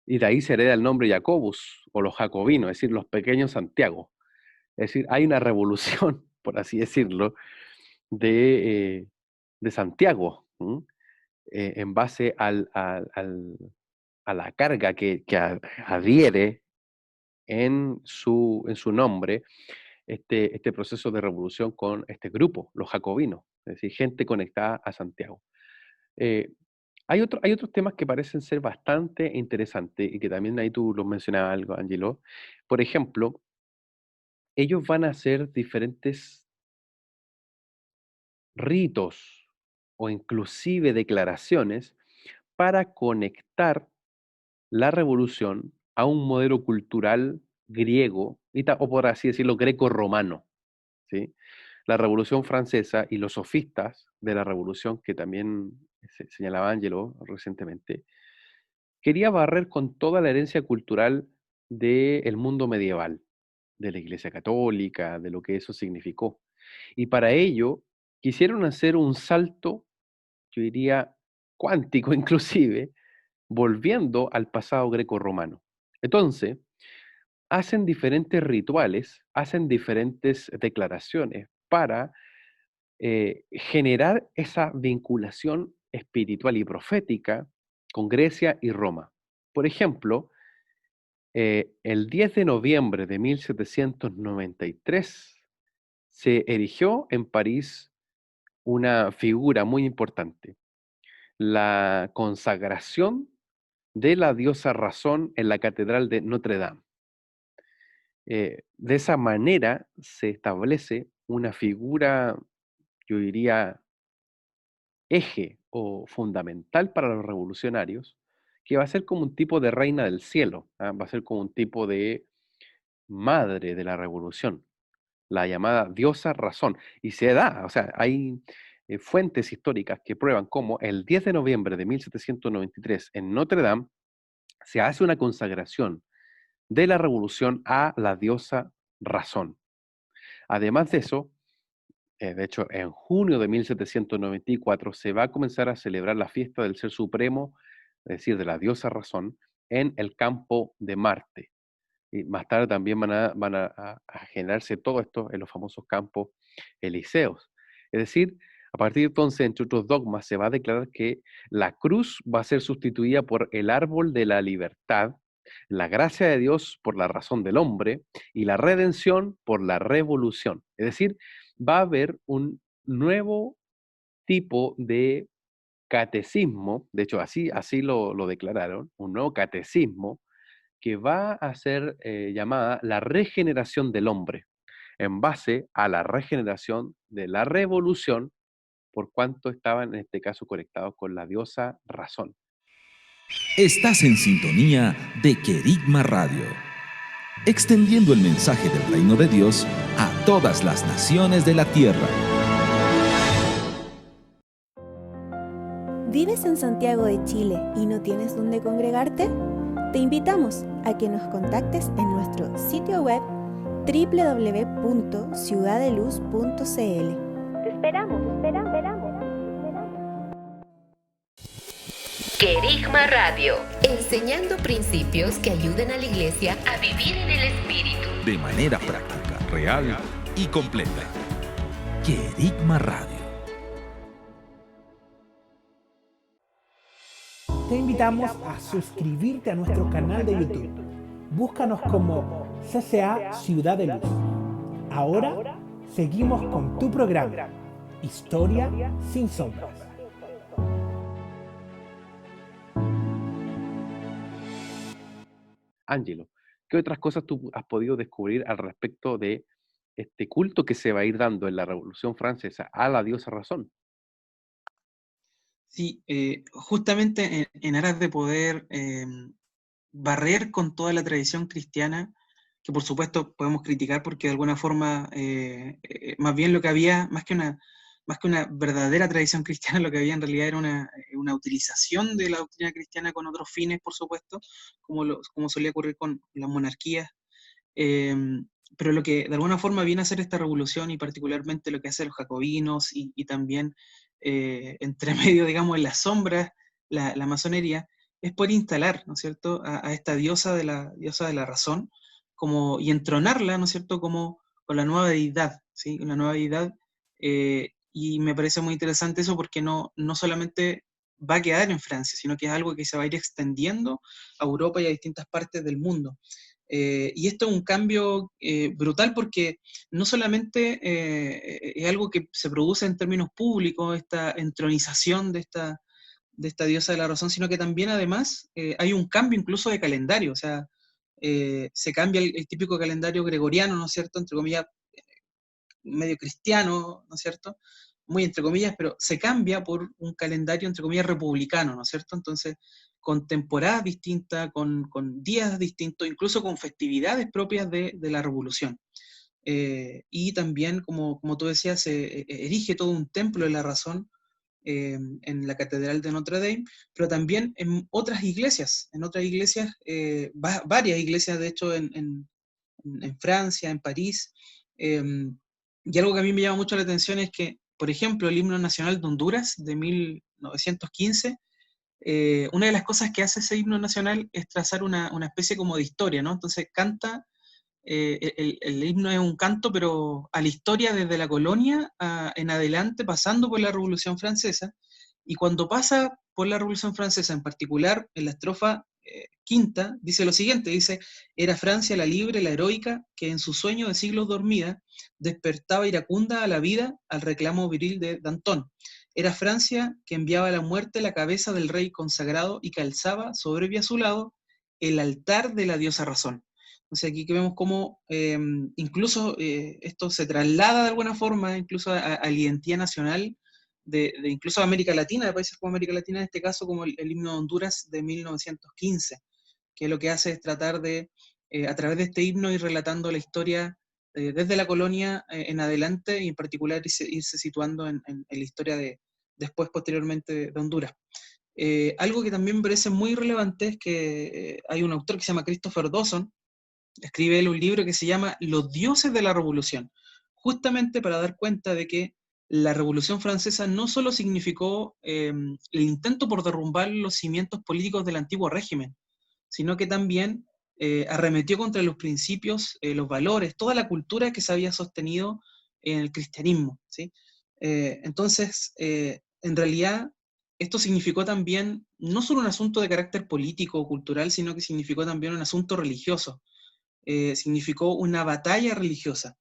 y de ahí se hereda el nombre Jacobus, o los jacobinos, es decir, los pequeños Santiago. Es decir, hay una revolución, por así decirlo, de Santiago, en base a la carga que adhiere en su nombre este proceso de revolución con este grupo, los jacobinos, es decir, gente conectada a Santiago. Hay otros temas que parecen ser bastante interesantes y que también ahí tú los mencionabas algo, Angelo. Por ejemplo, ellos van a hacer diferentes ritos o inclusive declaraciones para conectar la revolución a un modelo cultural griego, o por así decirlo, greco-romano, ¿sí? La Revolución Francesa y los sofistas de la Revolución, que también señalaba Angelo recientemente, quería barrer con toda la herencia cultural del mundo medieval, de la Iglesia Católica, de lo que eso significó. Y para ello quisieron hacer un salto, yo diría, cuántico inclusive, volviendo al pasado greco-romano. Entonces, hacen diferentes rituales, hacen diferentes declaraciones para generar esa vinculación espiritual y profética con Grecia y Roma. Por ejemplo, el 10 de noviembre de 1793 se erigió en París una figura muy importante, la consagración de la diosa Razón en la Catedral de Notre Dame. De esa manera se establece una figura, yo diría, eje o fundamental para los revolucionarios, que va a ser como un tipo de reina del cielo, va a ser como un tipo de madre de la revolución, la llamada diosa Razón. Y se da, o sea, hay fuentes históricas que prueban cómo el 10 de noviembre de 1793 en Notre Dame se hace una consagración de la revolución a la diosa Razón. Además de eso, de hecho, en junio de 1794 se va a comenzar a celebrar la fiesta del Ser Supremo, es decir, de la diosa Razón, en el campo de Marte. Y más tarde también van a generarse todo esto en los famosos campos elíseos. Es decir, a partir de entonces, entre otros dogmas, se va a declarar que la cruz va a ser sustituida por el árbol de la libertad la gracia de Dios por la razón del hombre y la redención por la revolución. Es decir, va a haber un nuevo tipo de catecismo, de hecho así lo declararon, un nuevo catecismo que va a ser llamada la regeneración del hombre, en base a la regeneración de la revolución, por cuanto estaban en este caso conectados con la diosa razón. Estás en sintonía de Querigma Radio, extendiendo el mensaje del reino de Dios a todas las naciones de la tierra. ¿Vives en Santiago de Chile y no tienes dónde congregarte? Te invitamos a que nos contactes en nuestro sitio web www.ciudadeluz.cl. Te esperamos. Querigma Radio, enseñando principios que ayuden a la iglesia a vivir en el Espíritu. De manera práctica, real y completa. Querigma Radio. Te invitamos a suscribirte a nuestro canal de YouTube. Búscanos como CCA Ciudad de Luz. Ahora seguimos con tu programa, Historia sin Sombras. Ángelo, ¿qué otras cosas tú has podido descubrir al respecto de este culto que se va a ir dando en la Revolución Francesa a la diosa razón? Sí, justamente en aras de poder barrer con toda la tradición cristiana, que por supuesto podemos criticar porque de alguna forma, más bien lo que había, más que una verdadera tradición cristiana, lo que había en realidad era una utilización de la doctrina cristiana con otros fines, por supuesto, como solía ocurrir con las monarquías. Pero lo que de alguna forma viene a hacer esta revolución, y particularmente lo que hacen los jacobinos y también entre medio, digamos, en las sombras, la masonería, es poder instalar, ¿no es cierto?, a esta diosa de la razón, y entronarla, ¿no es cierto?, como con la nueva deidad, ¿sí? Una nueva deidad, y me parece muy interesante eso porque no solamente va a quedar en Francia, sino que es algo que se va a ir extendiendo a Europa y a distintas partes del mundo. Y esto es un cambio brutal porque no solamente es algo que se produce en términos públicos, esta entronización de esta diosa de la razón, sino que también además hay un cambio incluso de calendario, o sea, se cambia el típico calendario gregoriano, ¿no es cierto?, entre comillas, medio cristiano, ¿no es cierto?, muy entre comillas, pero se cambia por un calendario entre comillas republicano, ¿no es cierto? Entonces, con temporadas distintas, con días distintos, incluso con festividades propias de la revolución. Y también, como tú decías, se erige todo un templo de la razón en la Catedral de Notre Dame, pero también en otras iglesias, varias iglesias, de hecho, en Francia, en París. Y algo que a mí me llama mucho la atención es que, por ejemplo, el himno nacional de Honduras de 1915, una de las cosas que hace ese himno nacional es trazar una especie como de historia, ¿no? Entonces canta, el himno es un canto, pero a la historia desde la colonia en adelante, pasando por la Revolución Francesa, y cuando pasa por la Revolución Francesa, en particular en la estrofa quinta, dice lo siguiente, dice: era Francia la libre, la heroica, que en su sueño de siglos dormida, despertaba iracunda a la vida al reclamo viril de Danton. Era Francia que enviaba a la muerte la cabeza del rey consagrado y que alzaba, soberbia a su lado, el altar de la diosa razón. Entonces aquí que vemos cómo incluso esto se traslada de alguna forma incluso a la identidad nacional de incluso América Latina, de países como América Latina, en este caso como el himno de Honduras de 1915, que lo que hace es tratar de, a través de este himno, ir relatando la historia desde la colonia en adelante, y en particular irse situando en la historia después, posteriormente, de Honduras. Algo que también me parece muy relevante es que hay un autor que se llama Christopher Dawson, escribe él un libro que se llama Los dioses de la revolución, justamente para dar cuenta de que la Revolución Francesa no solo significó el intento por derrumbar los cimientos políticos del antiguo régimen, sino que también arremetió contra los principios, los valores, toda la cultura que se había sostenido en el cristianismo, ¿sí? Entonces, en realidad, esto significó también no solo un asunto de carácter político o cultural, sino que significó también un asunto religioso. Significó una batalla religiosa.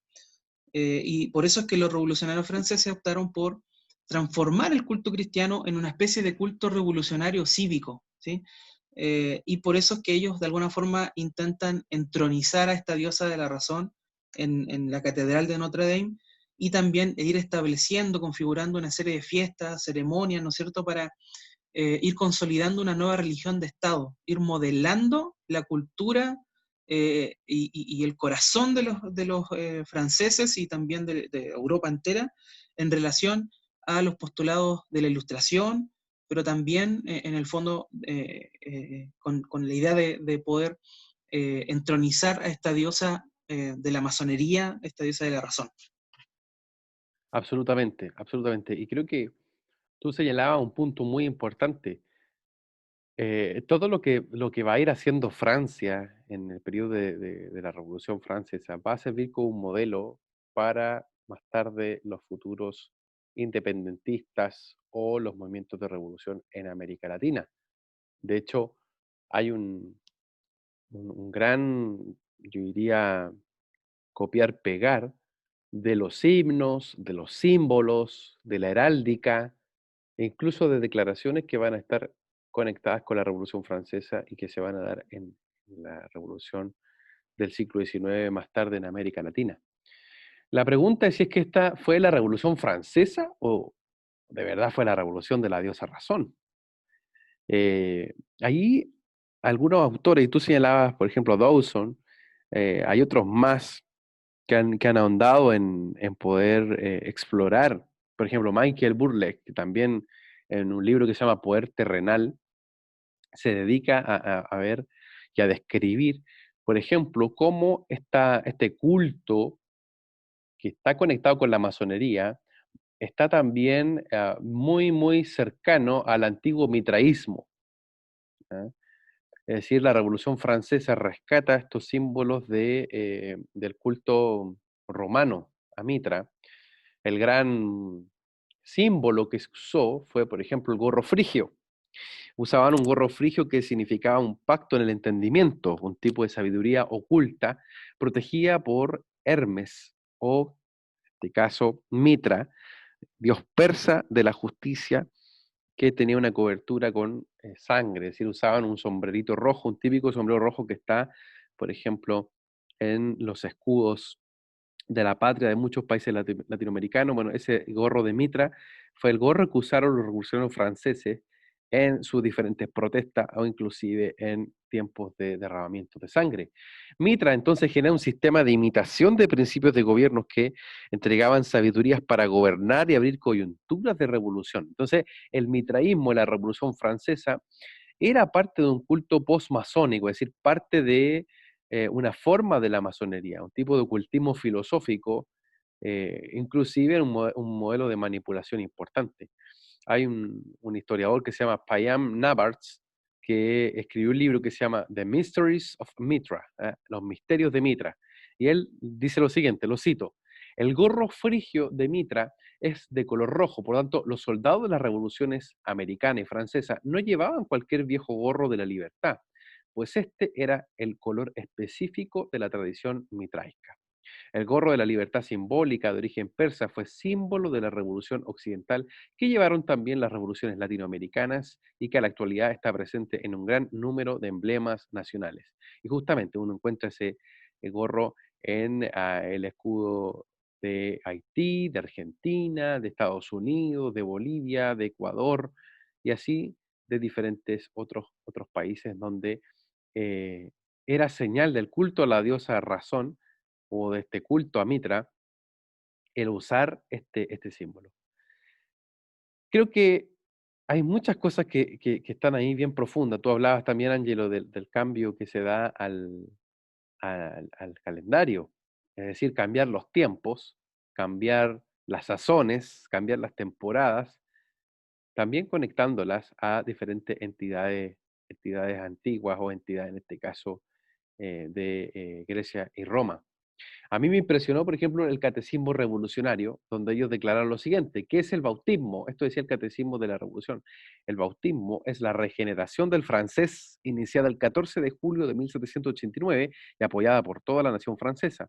Y por eso es que los revolucionarios franceses optaron por transformar el culto cristiano en una especie de culto revolucionario cívico, ¿sí? Y por eso es que ellos de alguna forma intentan entronizar a esta diosa de la razón en la Catedral de Notre Dame, y también ir estableciendo, configurando una serie de fiestas, ceremonias, ¿no es cierto?, para ir consolidando una nueva religión de Estado, ir modelando la cultura y el corazón de los franceses y también de Europa entera en relación a los postulados de la Ilustración, pero también en el fondo con la idea de poder entronizar a esta diosa de la masonería, esta diosa de la razón. Absolutamente, absolutamente. Y creo que tú señalabas un punto muy importante. Todo lo que va a ir haciendo Francia en el periodo de la Revolución Francesa va a servir como un modelo para más tarde los futuros independentistas o los movimientos de revolución en América Latina. De hecho, hay un gran, yo diría, copiar-pegar de los himnos, de los símbolos, de la heráldica, e incluso de declaraciones que van a estar conectadas con la Revolución Francesa y que se van a dar en la Revolución del siglo XIX más tarde en América Latina. La pregunta es si es que esta fue la Revolución Francesa o de verdad fue la Revolución de la diosa razón. Ahí algunos autores, y tú señalabas, por ejemplo, Dawson, hay otros más que han ahondado en poder explorar, por ejemplo, Michael Burleigh, que también en un libro que se llama Poder Terrenal, se dedica a ver y a describir, por ejemplo, cómo este culto que está conectado con la masonería está también muy, muy cercano al antiguo mitraísmo. ¿Ah? Es decir, la Revolución Francesa rescata estos símbolos del culto romano a Mitra. El gran símbolo que se usó fue, por ejemplo, el gorro frigio. Usaban un gorro frigio que significaba un pacto en el entendimiento, un tipo de sabiduría oculta, protegida por Hermes, o, en este caso, Mitra, dios persa de la justicia, que tenía una cobertura con sangre, es decir, usaban un sombrerito rojo, un típico sombrero rojo que está, por ejemplo, en los escudos de la patria de muchos países latinoamericanos. Bueno, ese gorro de Mitra fue el gorro que usaron los revolucionarios franceses en sus diferentes protestas o inclusive en tiempos de derramamiento de sangre. Mitra entonces genera un sistema de imitación de principios de gobiernos que entregaban sabidurías para gobernar y abrir coyunturas de revolución. Entonces, el mitraísmo, la Revolución Francesa, era parte de un culto post-masónico, es decir, parte de una forma de la masonería, un tipo de ocultismo filosófico, inclusive un modelo de manipulación importante. Hay un historiador que se llama Payam Nabarts, que escribió un libro que se llama The Mysteries of Mitra, Los Misterios de Mitra, y él dice lo siguiente, lo cito: el gorro frigio de Mitra es de color rojo, por lo tanto, los soldados de las revoluciones americana y francesa no llevaban cualquier viejo gorro de la libertad, pues este era el color específico de la tradición mitraica. El gorro de la libertad simbólica de origen persa fue símbolo de la revolución occidental que llevaron también las revoluciones latinoamericanas y que a la actualidad está presente en un gran número de emblemas nacionales. Y justamente uno encuentra ese gorro en el escudo de Haití, de Argentina, de Estados Unidos, de Bolivia, de Ecuador y así de diferentes otros países donde era señal del culto a la diosa razón o de este culto a Mitra el usar este símbolo. Creo que hay muchas cosas que están ahí bien profundas. Tú hablabas también, Angelo, del cambio que se da al calendario, es decir, cambiar los tiempos, cambiar las sazones, cambiar las temporadas, también conectándolas a diferentes entidades antiguas o entidades, en este caso, de Grecia y Roma. A mí me impresionó, por ejemplo, el catecismo revolucionario, donde ellos declararon lo siguiente: ¿qué es el bautismo? Esto decía el catecismo de la revolución. El bautismo es la regeneración del francés iniciada el 14 de julio de 1789 y apoyada por toda la nación francesa.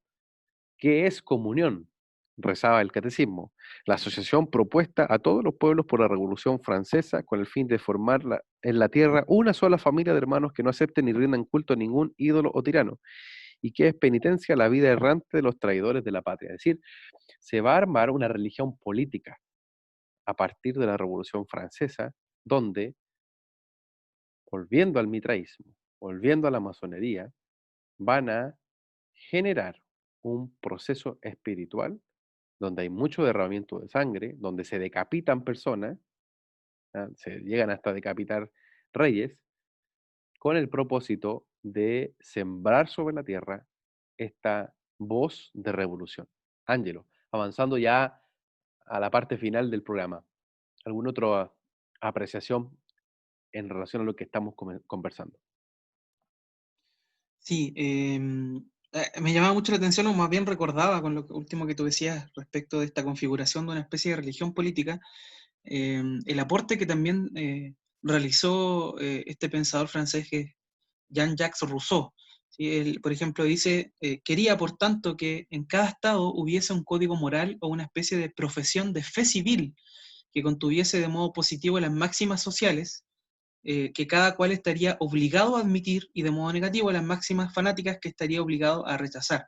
¿Qué es comunión? Rezaba el catecismo. La asociación propuesta a todos los pueblos por la Revolución Francesa con el fin de formar en la tierra una sola familia de hermanos que no acepten ni rindan culto a ningún ídolo o tirano, y que es penitencia la vida errante de los traidores de la patria. Es decir, se va a armar una religión política a partir de la Revolución Francesa, donde, volviendo al mitraísmo, volviendo a la masonería, van a generar un proceso espiritual donde hay mucho derramamiento de sangre, donde se decapitan personas, ¿ah? Se llegan hasta decapitar reyes, con el propósito de sembrar sobre la tierra esta voz de revolución. Ángelo, avanzando ya a la parte final del programa, ¿alguna otra apreciación en relación a lo que estamos conversando? Sí, me llamaba mucho la atención, o más bien recordaba con lo último que tú decías respecto de esta configuración de una especie de religión política, el aporte que también realizó este pensador francés que es Jean-Jacques Rousseau. ¿Sí? Él, por ejemplo, dice, quería, por tanto, que en cada estado hubiese un código moral o una especie de profesión de fe civil que contuviese de modo positivo las máximas sociales, que cada cual estaría obligado a admitir, y de modo negativo las máximas fanáticas que estaría obligado a rechazar,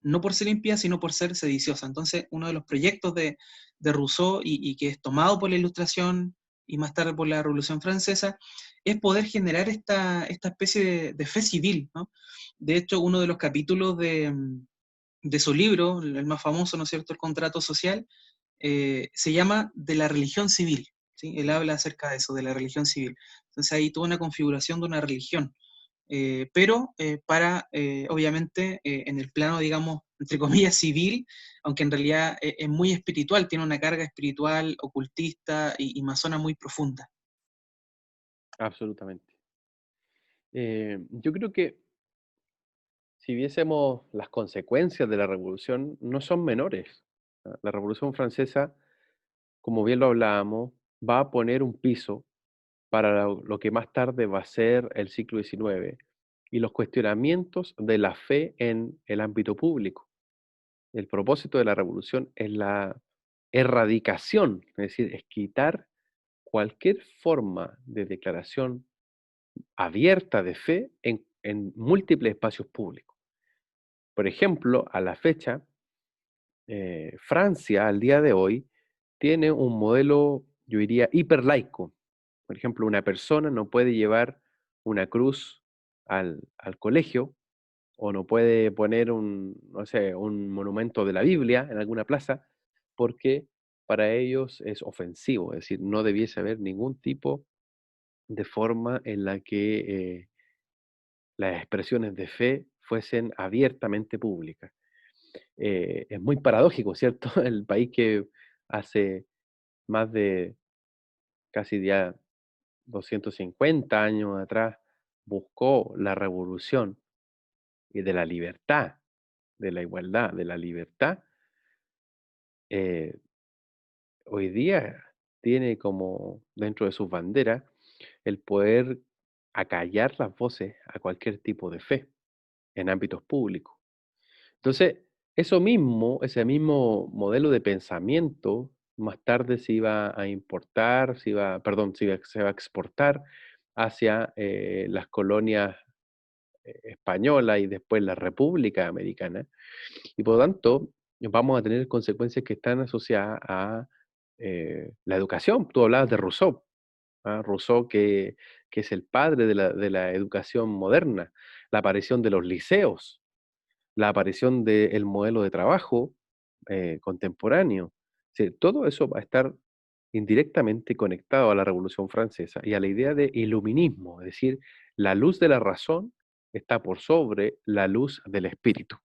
no por ser impía, sino por ser sediciosa. Entonces, uno de los proyectos de Rousseau, y que es tomado por la Ilustración y más tarde por la Revolución Francesa, es poder generar esta especie de fe civil, ¿no? De hecho, uno de los capítulos de su libro, el más famoso, ¿no es cierto?, El contrato social, se llama De la religión civil, ¿sí? Él habla acerca de eso, de la religión civil. Entonces ahí toda una configuración de una religión, pero para, obviamente, en el plano, digamos, entre comillas, civil, aunque en realidad es muy espiritual, tiene una carga espiritual, ocultista y masona muy profunda. Absolutamente. Yo creo que si viésemos las consecuencias de la revolución, no son menores. La Revolución Francesa, como bien lo hablábamos, va a poner un piso para lo que más tarde va a ser el siglo XIX y los cuestionamientos de la fe en el ámbito público. El propósito de la revolución es la erradicación, es decir, es quitar cualquier forma de declaración abierta de fe en múltiples espacios públicos. Por ejemplo, a la fecha, Francia, al día de hoy, tiene un modelo, yo diría, hiperlaico. Por ejemplo, una persona no puede llevar una cruz al colegio o no puede poner no sé, un monumento de la Biblia en alguna plaza porque para ellos es ofensivo, es decir, no debiese haber ningún tipo de forma en la que las expresiones de fe fuesen abiertamente públicas. Es muy paradójico, ¿cierto? El país que hace más de casi ya 250 años atrás buscó la revolución y de la libertad, de la igualdad, de la libertad, eh, hoy día tiene como dentro de sus banderas el poder acallar las voces a cualquier tipo de fe en ámbitos públicos. Entonces, eso mismo, ese mismo modelo de pensamiento, más tarde se iba a importar, perdón, se va a exportar hacia las colonias españolas y después la República Americana. Y por lo tanto, vamos a tener consecuencias que están asociadas a la educación. Tú hablabas de Rousseau, ¿ah? Rousseau que es el padre de la educación moderna, la aparición de los liceos, la aparición del modelo de trabajo contemporáneo. Sí, todo eso va a estar indirectamente conectado a la Revolución Francesa y a la idea de iluminismo, es decir, la luz de la razón está por sobre la luz del espíritu.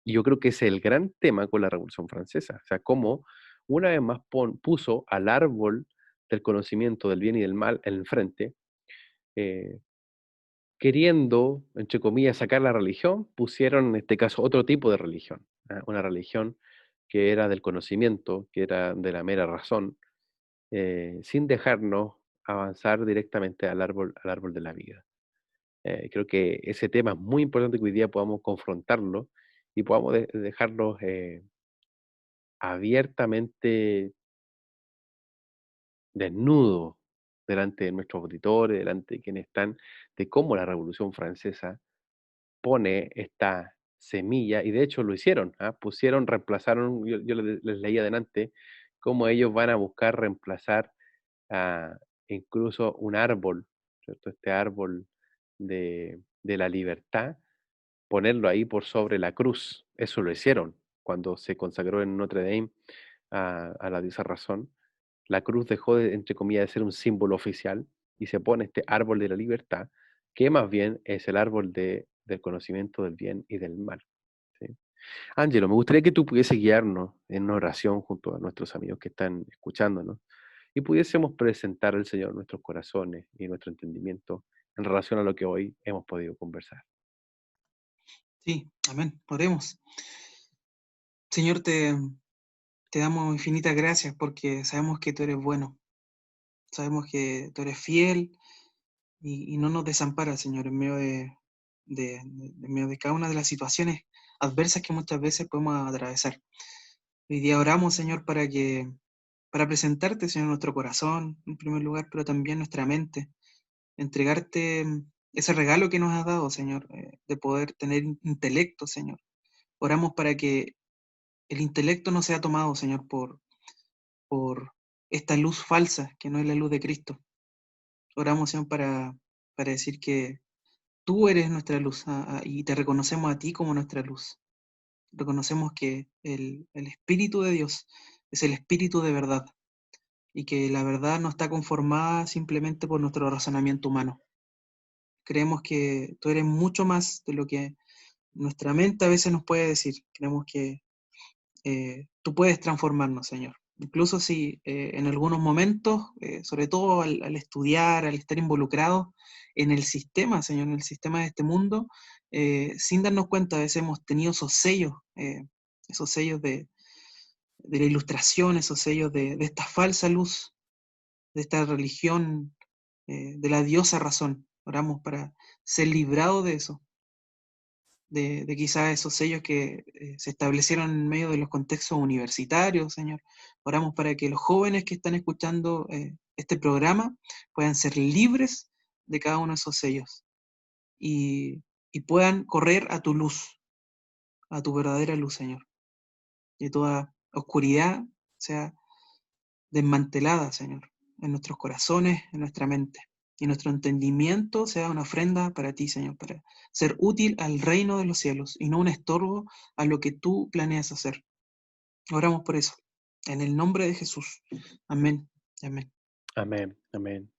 Y yo creo que ese es el gran tema con la Revolución Francesa, o sea, cómo una vez más puso al árbol del conocimiento del bien y del mal en el frente, eh, queriendo, entre comillas, sacar la religión, pusieron en este caso otro tipo de religión, una religión que era del conocimiento, que era de la mera razón, sin dejarnos avanzar directamente al árbol de la vida. Creo que ese tema es muy importante que hoy día podamos confrontarlo y podamos dejarlos abiertamente desnudos delante de nuestros auditores, delante de quienes están, de cómo la Revolución Francesa pone esta semilla, y de hecho lo hicieron, ¿ah? Reemplazaron, yo les leía adelante, cómo ellos van a buscar reemplazar a incluso un árbol, ¿cierto? Este árbol de la libertad, ponerlo ahí por sobre la cruz. Eso lo hicieron cuando se consagró en Notre Dame a la diosa razón. La cruz dejó de, entre comillas, de ser un símbolo oficial y se pone este árbol de la libertad, que más bien es el árbol del conocimiento del bien y del mal. ¿Sí? Ángelo, me gustaría que tú pudieses guiarnos en una oración junto a nuestros amigos que están escuchándonos y pudiésemos presentar al Señor nuestros corazones y nuestro entendimiento en relación a lo que hoy hemos podido conversar. Sí, amén. Oremos. Señor, te damos infinitas gracias porque sabemos que tú eres bueno. Sabemos que tú eres fiel y no nos desamparas, Señor, en medio en medio de cada una de las situaciones adversas que muchas veces podemos atravesar. Hoy día oramos, Señor, para presentarte, Señor, nuestro corazón, en primer lugar, pero también nuestra mente, entregarte ese regalo que nos has dado, Señor, de poder tener intelecto, Señor. Oramos para que el intelecto no sea tomado, Señor, por esta luz falsa, que no es la luz de Cristo. Oramos, Señor, para decir que tú eres nuestra luz y te reconocemos a ti como nuestra luz. Reconocemos que el Espíritu de Dios es el Espíritu de verdad y que la verdad no está conformada simplemente por nuestro razonamiento humano. Creemos que tú eres mucho más de lo que nuestra mente a veces nos puede decir. Creemos que tú puedes transformarnos, Señor. Incluso si en algunos momentos, sobre todo al estudiar, al estar involucrados en el sistema, Señor, en el sistema de este mundo, sin darnos cuenta, a veces hemos tenido esos sellos de la ilustración, esos sellos de esta falsa luz, de esta religión, de la diosa razón. Oramos para ser librados de eso, de quizás esos sellos que se establecieron en medio de los contextos universitarios, Señor. Oramos para que los jóvenes que están escuchando este programa puedan ser libres de cada uno de esos sellos y puedan correr a tu luz, a tu verdadera luz, Señor. Y toda oscuridad sea desmantelada, Señor, en nuestros corazones, en nuestra mente. Y nuestro entendimiento sea una ofrenda para ti, Señor, para ser útil al reino de los cielos y no un estorbo a lo que tú planeas hacer. Oramos por eso, en el nombre de Jesús. Amén. Amén. Amén, amén.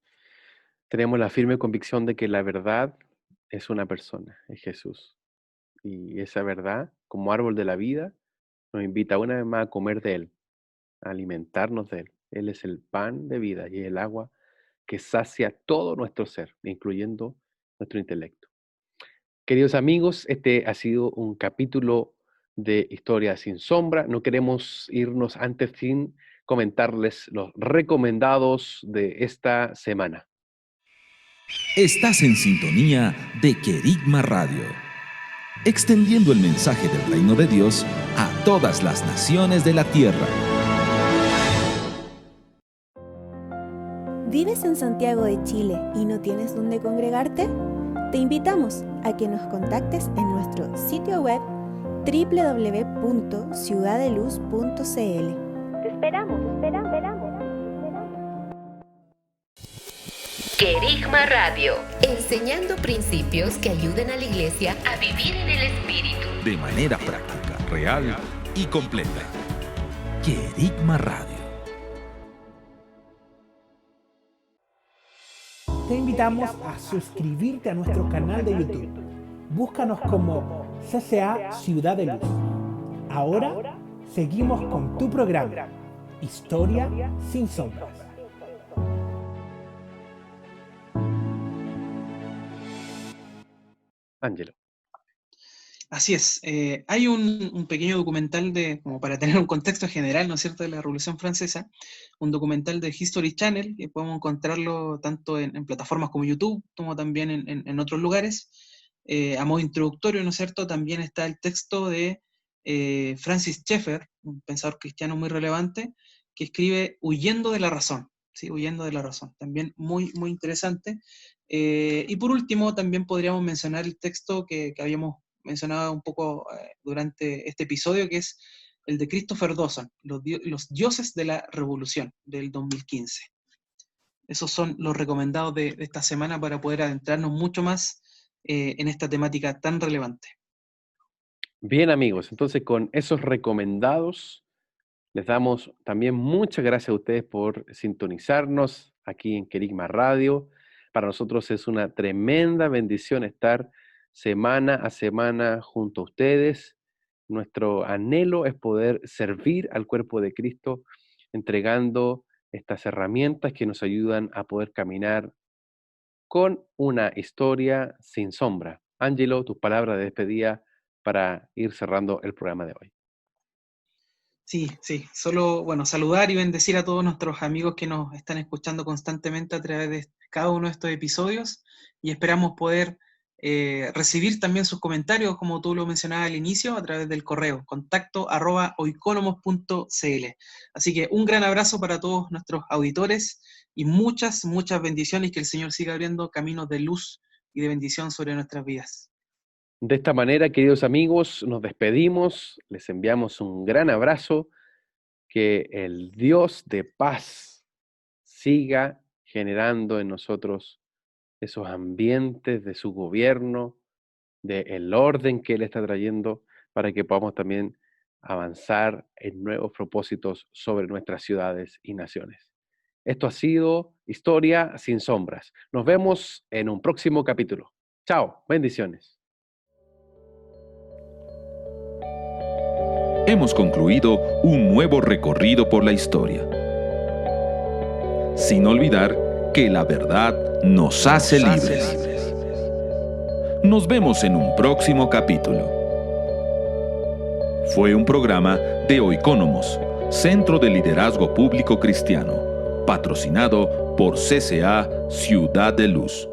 Tenemos la firme convicción de que la verdad es una persona, es Jesús. Y esa verdad, como árbol de la vida, nos invita una vez más a comer de Él, a alimentarnos de Él. Él es el pan de vida y el agua que sacia todo nuestro ser, incluyendo nuestro intelecto. Queridos amigos, este ha sido un capítulo de Historia sin Sombra. No queremos irnos antes sin comentarles los recomendados de esta semana. Estás en sintonía de Querigma Radio, extendiendo el mensaje del reino de Dios a todas las naciones de la tierra. ¿Vives en Santiago de Chile y no tienes dónde congregarte? Te invitamos a que nos contactes en nuestro sitio web www.ciudadeluz.cl. Te esperamos. Querigma Radio, enseñando principios que ayuden a la iglesia a vivir en el Espíritu. De manera práctica, real y completa. Querigma Radio. Te invitamos a suscribirte a nuestro canal de YouTube. Búscanos como CCA Ciudad de Luz. Ahora seguimos con tu programa, Historia sin Sombras. Ángelo. Así es. Hay un pequeño documental como para tener un contexto general, ¿no es cierto?, de la Revolución Francesa, un documental de History Channel, que podemos encontrarlo tanto en plataformas como YouTube, como también en otros lugares. A modo introductorio, ¿no es cierto?, también está el texto de Francis Schaeffer, un pensador cristiano muy relevante, que escribe Huyendo de la razón, ¿sí? Huyendo de la razón, también muy, muy interesante. Y por último, también podríamos mencionar el texto que habíamos mencionado un poco durante este episodio, que es el de Christopher Dawson, los dioses de la revolución, del 2015. Esos son los recomendados de esta semana para poder adentrarnos mucho más en esta temática tan relevante. Bien, amigos, entonces con esos recomendados les damos también muchas gracias a ustedes por sintonizarnos aquí en Querigma Radio. Para nosotros es una tremenda bendición estar semana a semana junto a ustedes. Nuestro anhelo es poder servir al cuerpo de Cristo entregando estas herramientas que nos ayudan a poder caminar con una historia sin sombra. Ángelo, tus palabras de despedida para ir cerrando el programa de hoy. Sí, solo, saludar y bendecir a todos nuestros amigos que nos están escuchando constantemente a través de cada uno de estos episodios, y esperamos poder recibir también sus comentarios, como tú lo mencionabas al inicio, a través del correo contacto@oikonomos.cl. Así que un gran abrazo para todos nuestros auditores y muchas, muchas bendiciones, y que el Señor siga abriendo caminos de luz y de bendición sobre nuestras vidas. De esta manera, queridos amigos, nos despedimos, les enviamos un gran abrazo, que el Dios de paz siga generando en nosotros esos ambientes de su gobierno, del orden que Él está trayendo, para que podamos también avanzar en nuevos propósitos sobre nuestras ciudades y naciones. Esto ha sido Historia sin Sombras. Nos vemos en un próximo capítulo. Chao, bendiciones. Hemos concluido un nuevo recorrido por la historia. Sin olvidar que la verdad nos hace libres. Nos vemos en un próximo capítulo. Fue un programa de Oikonomos, Centro de Liderazgo Público Cristiano, patrocinado por CCA Ciudad de Luz.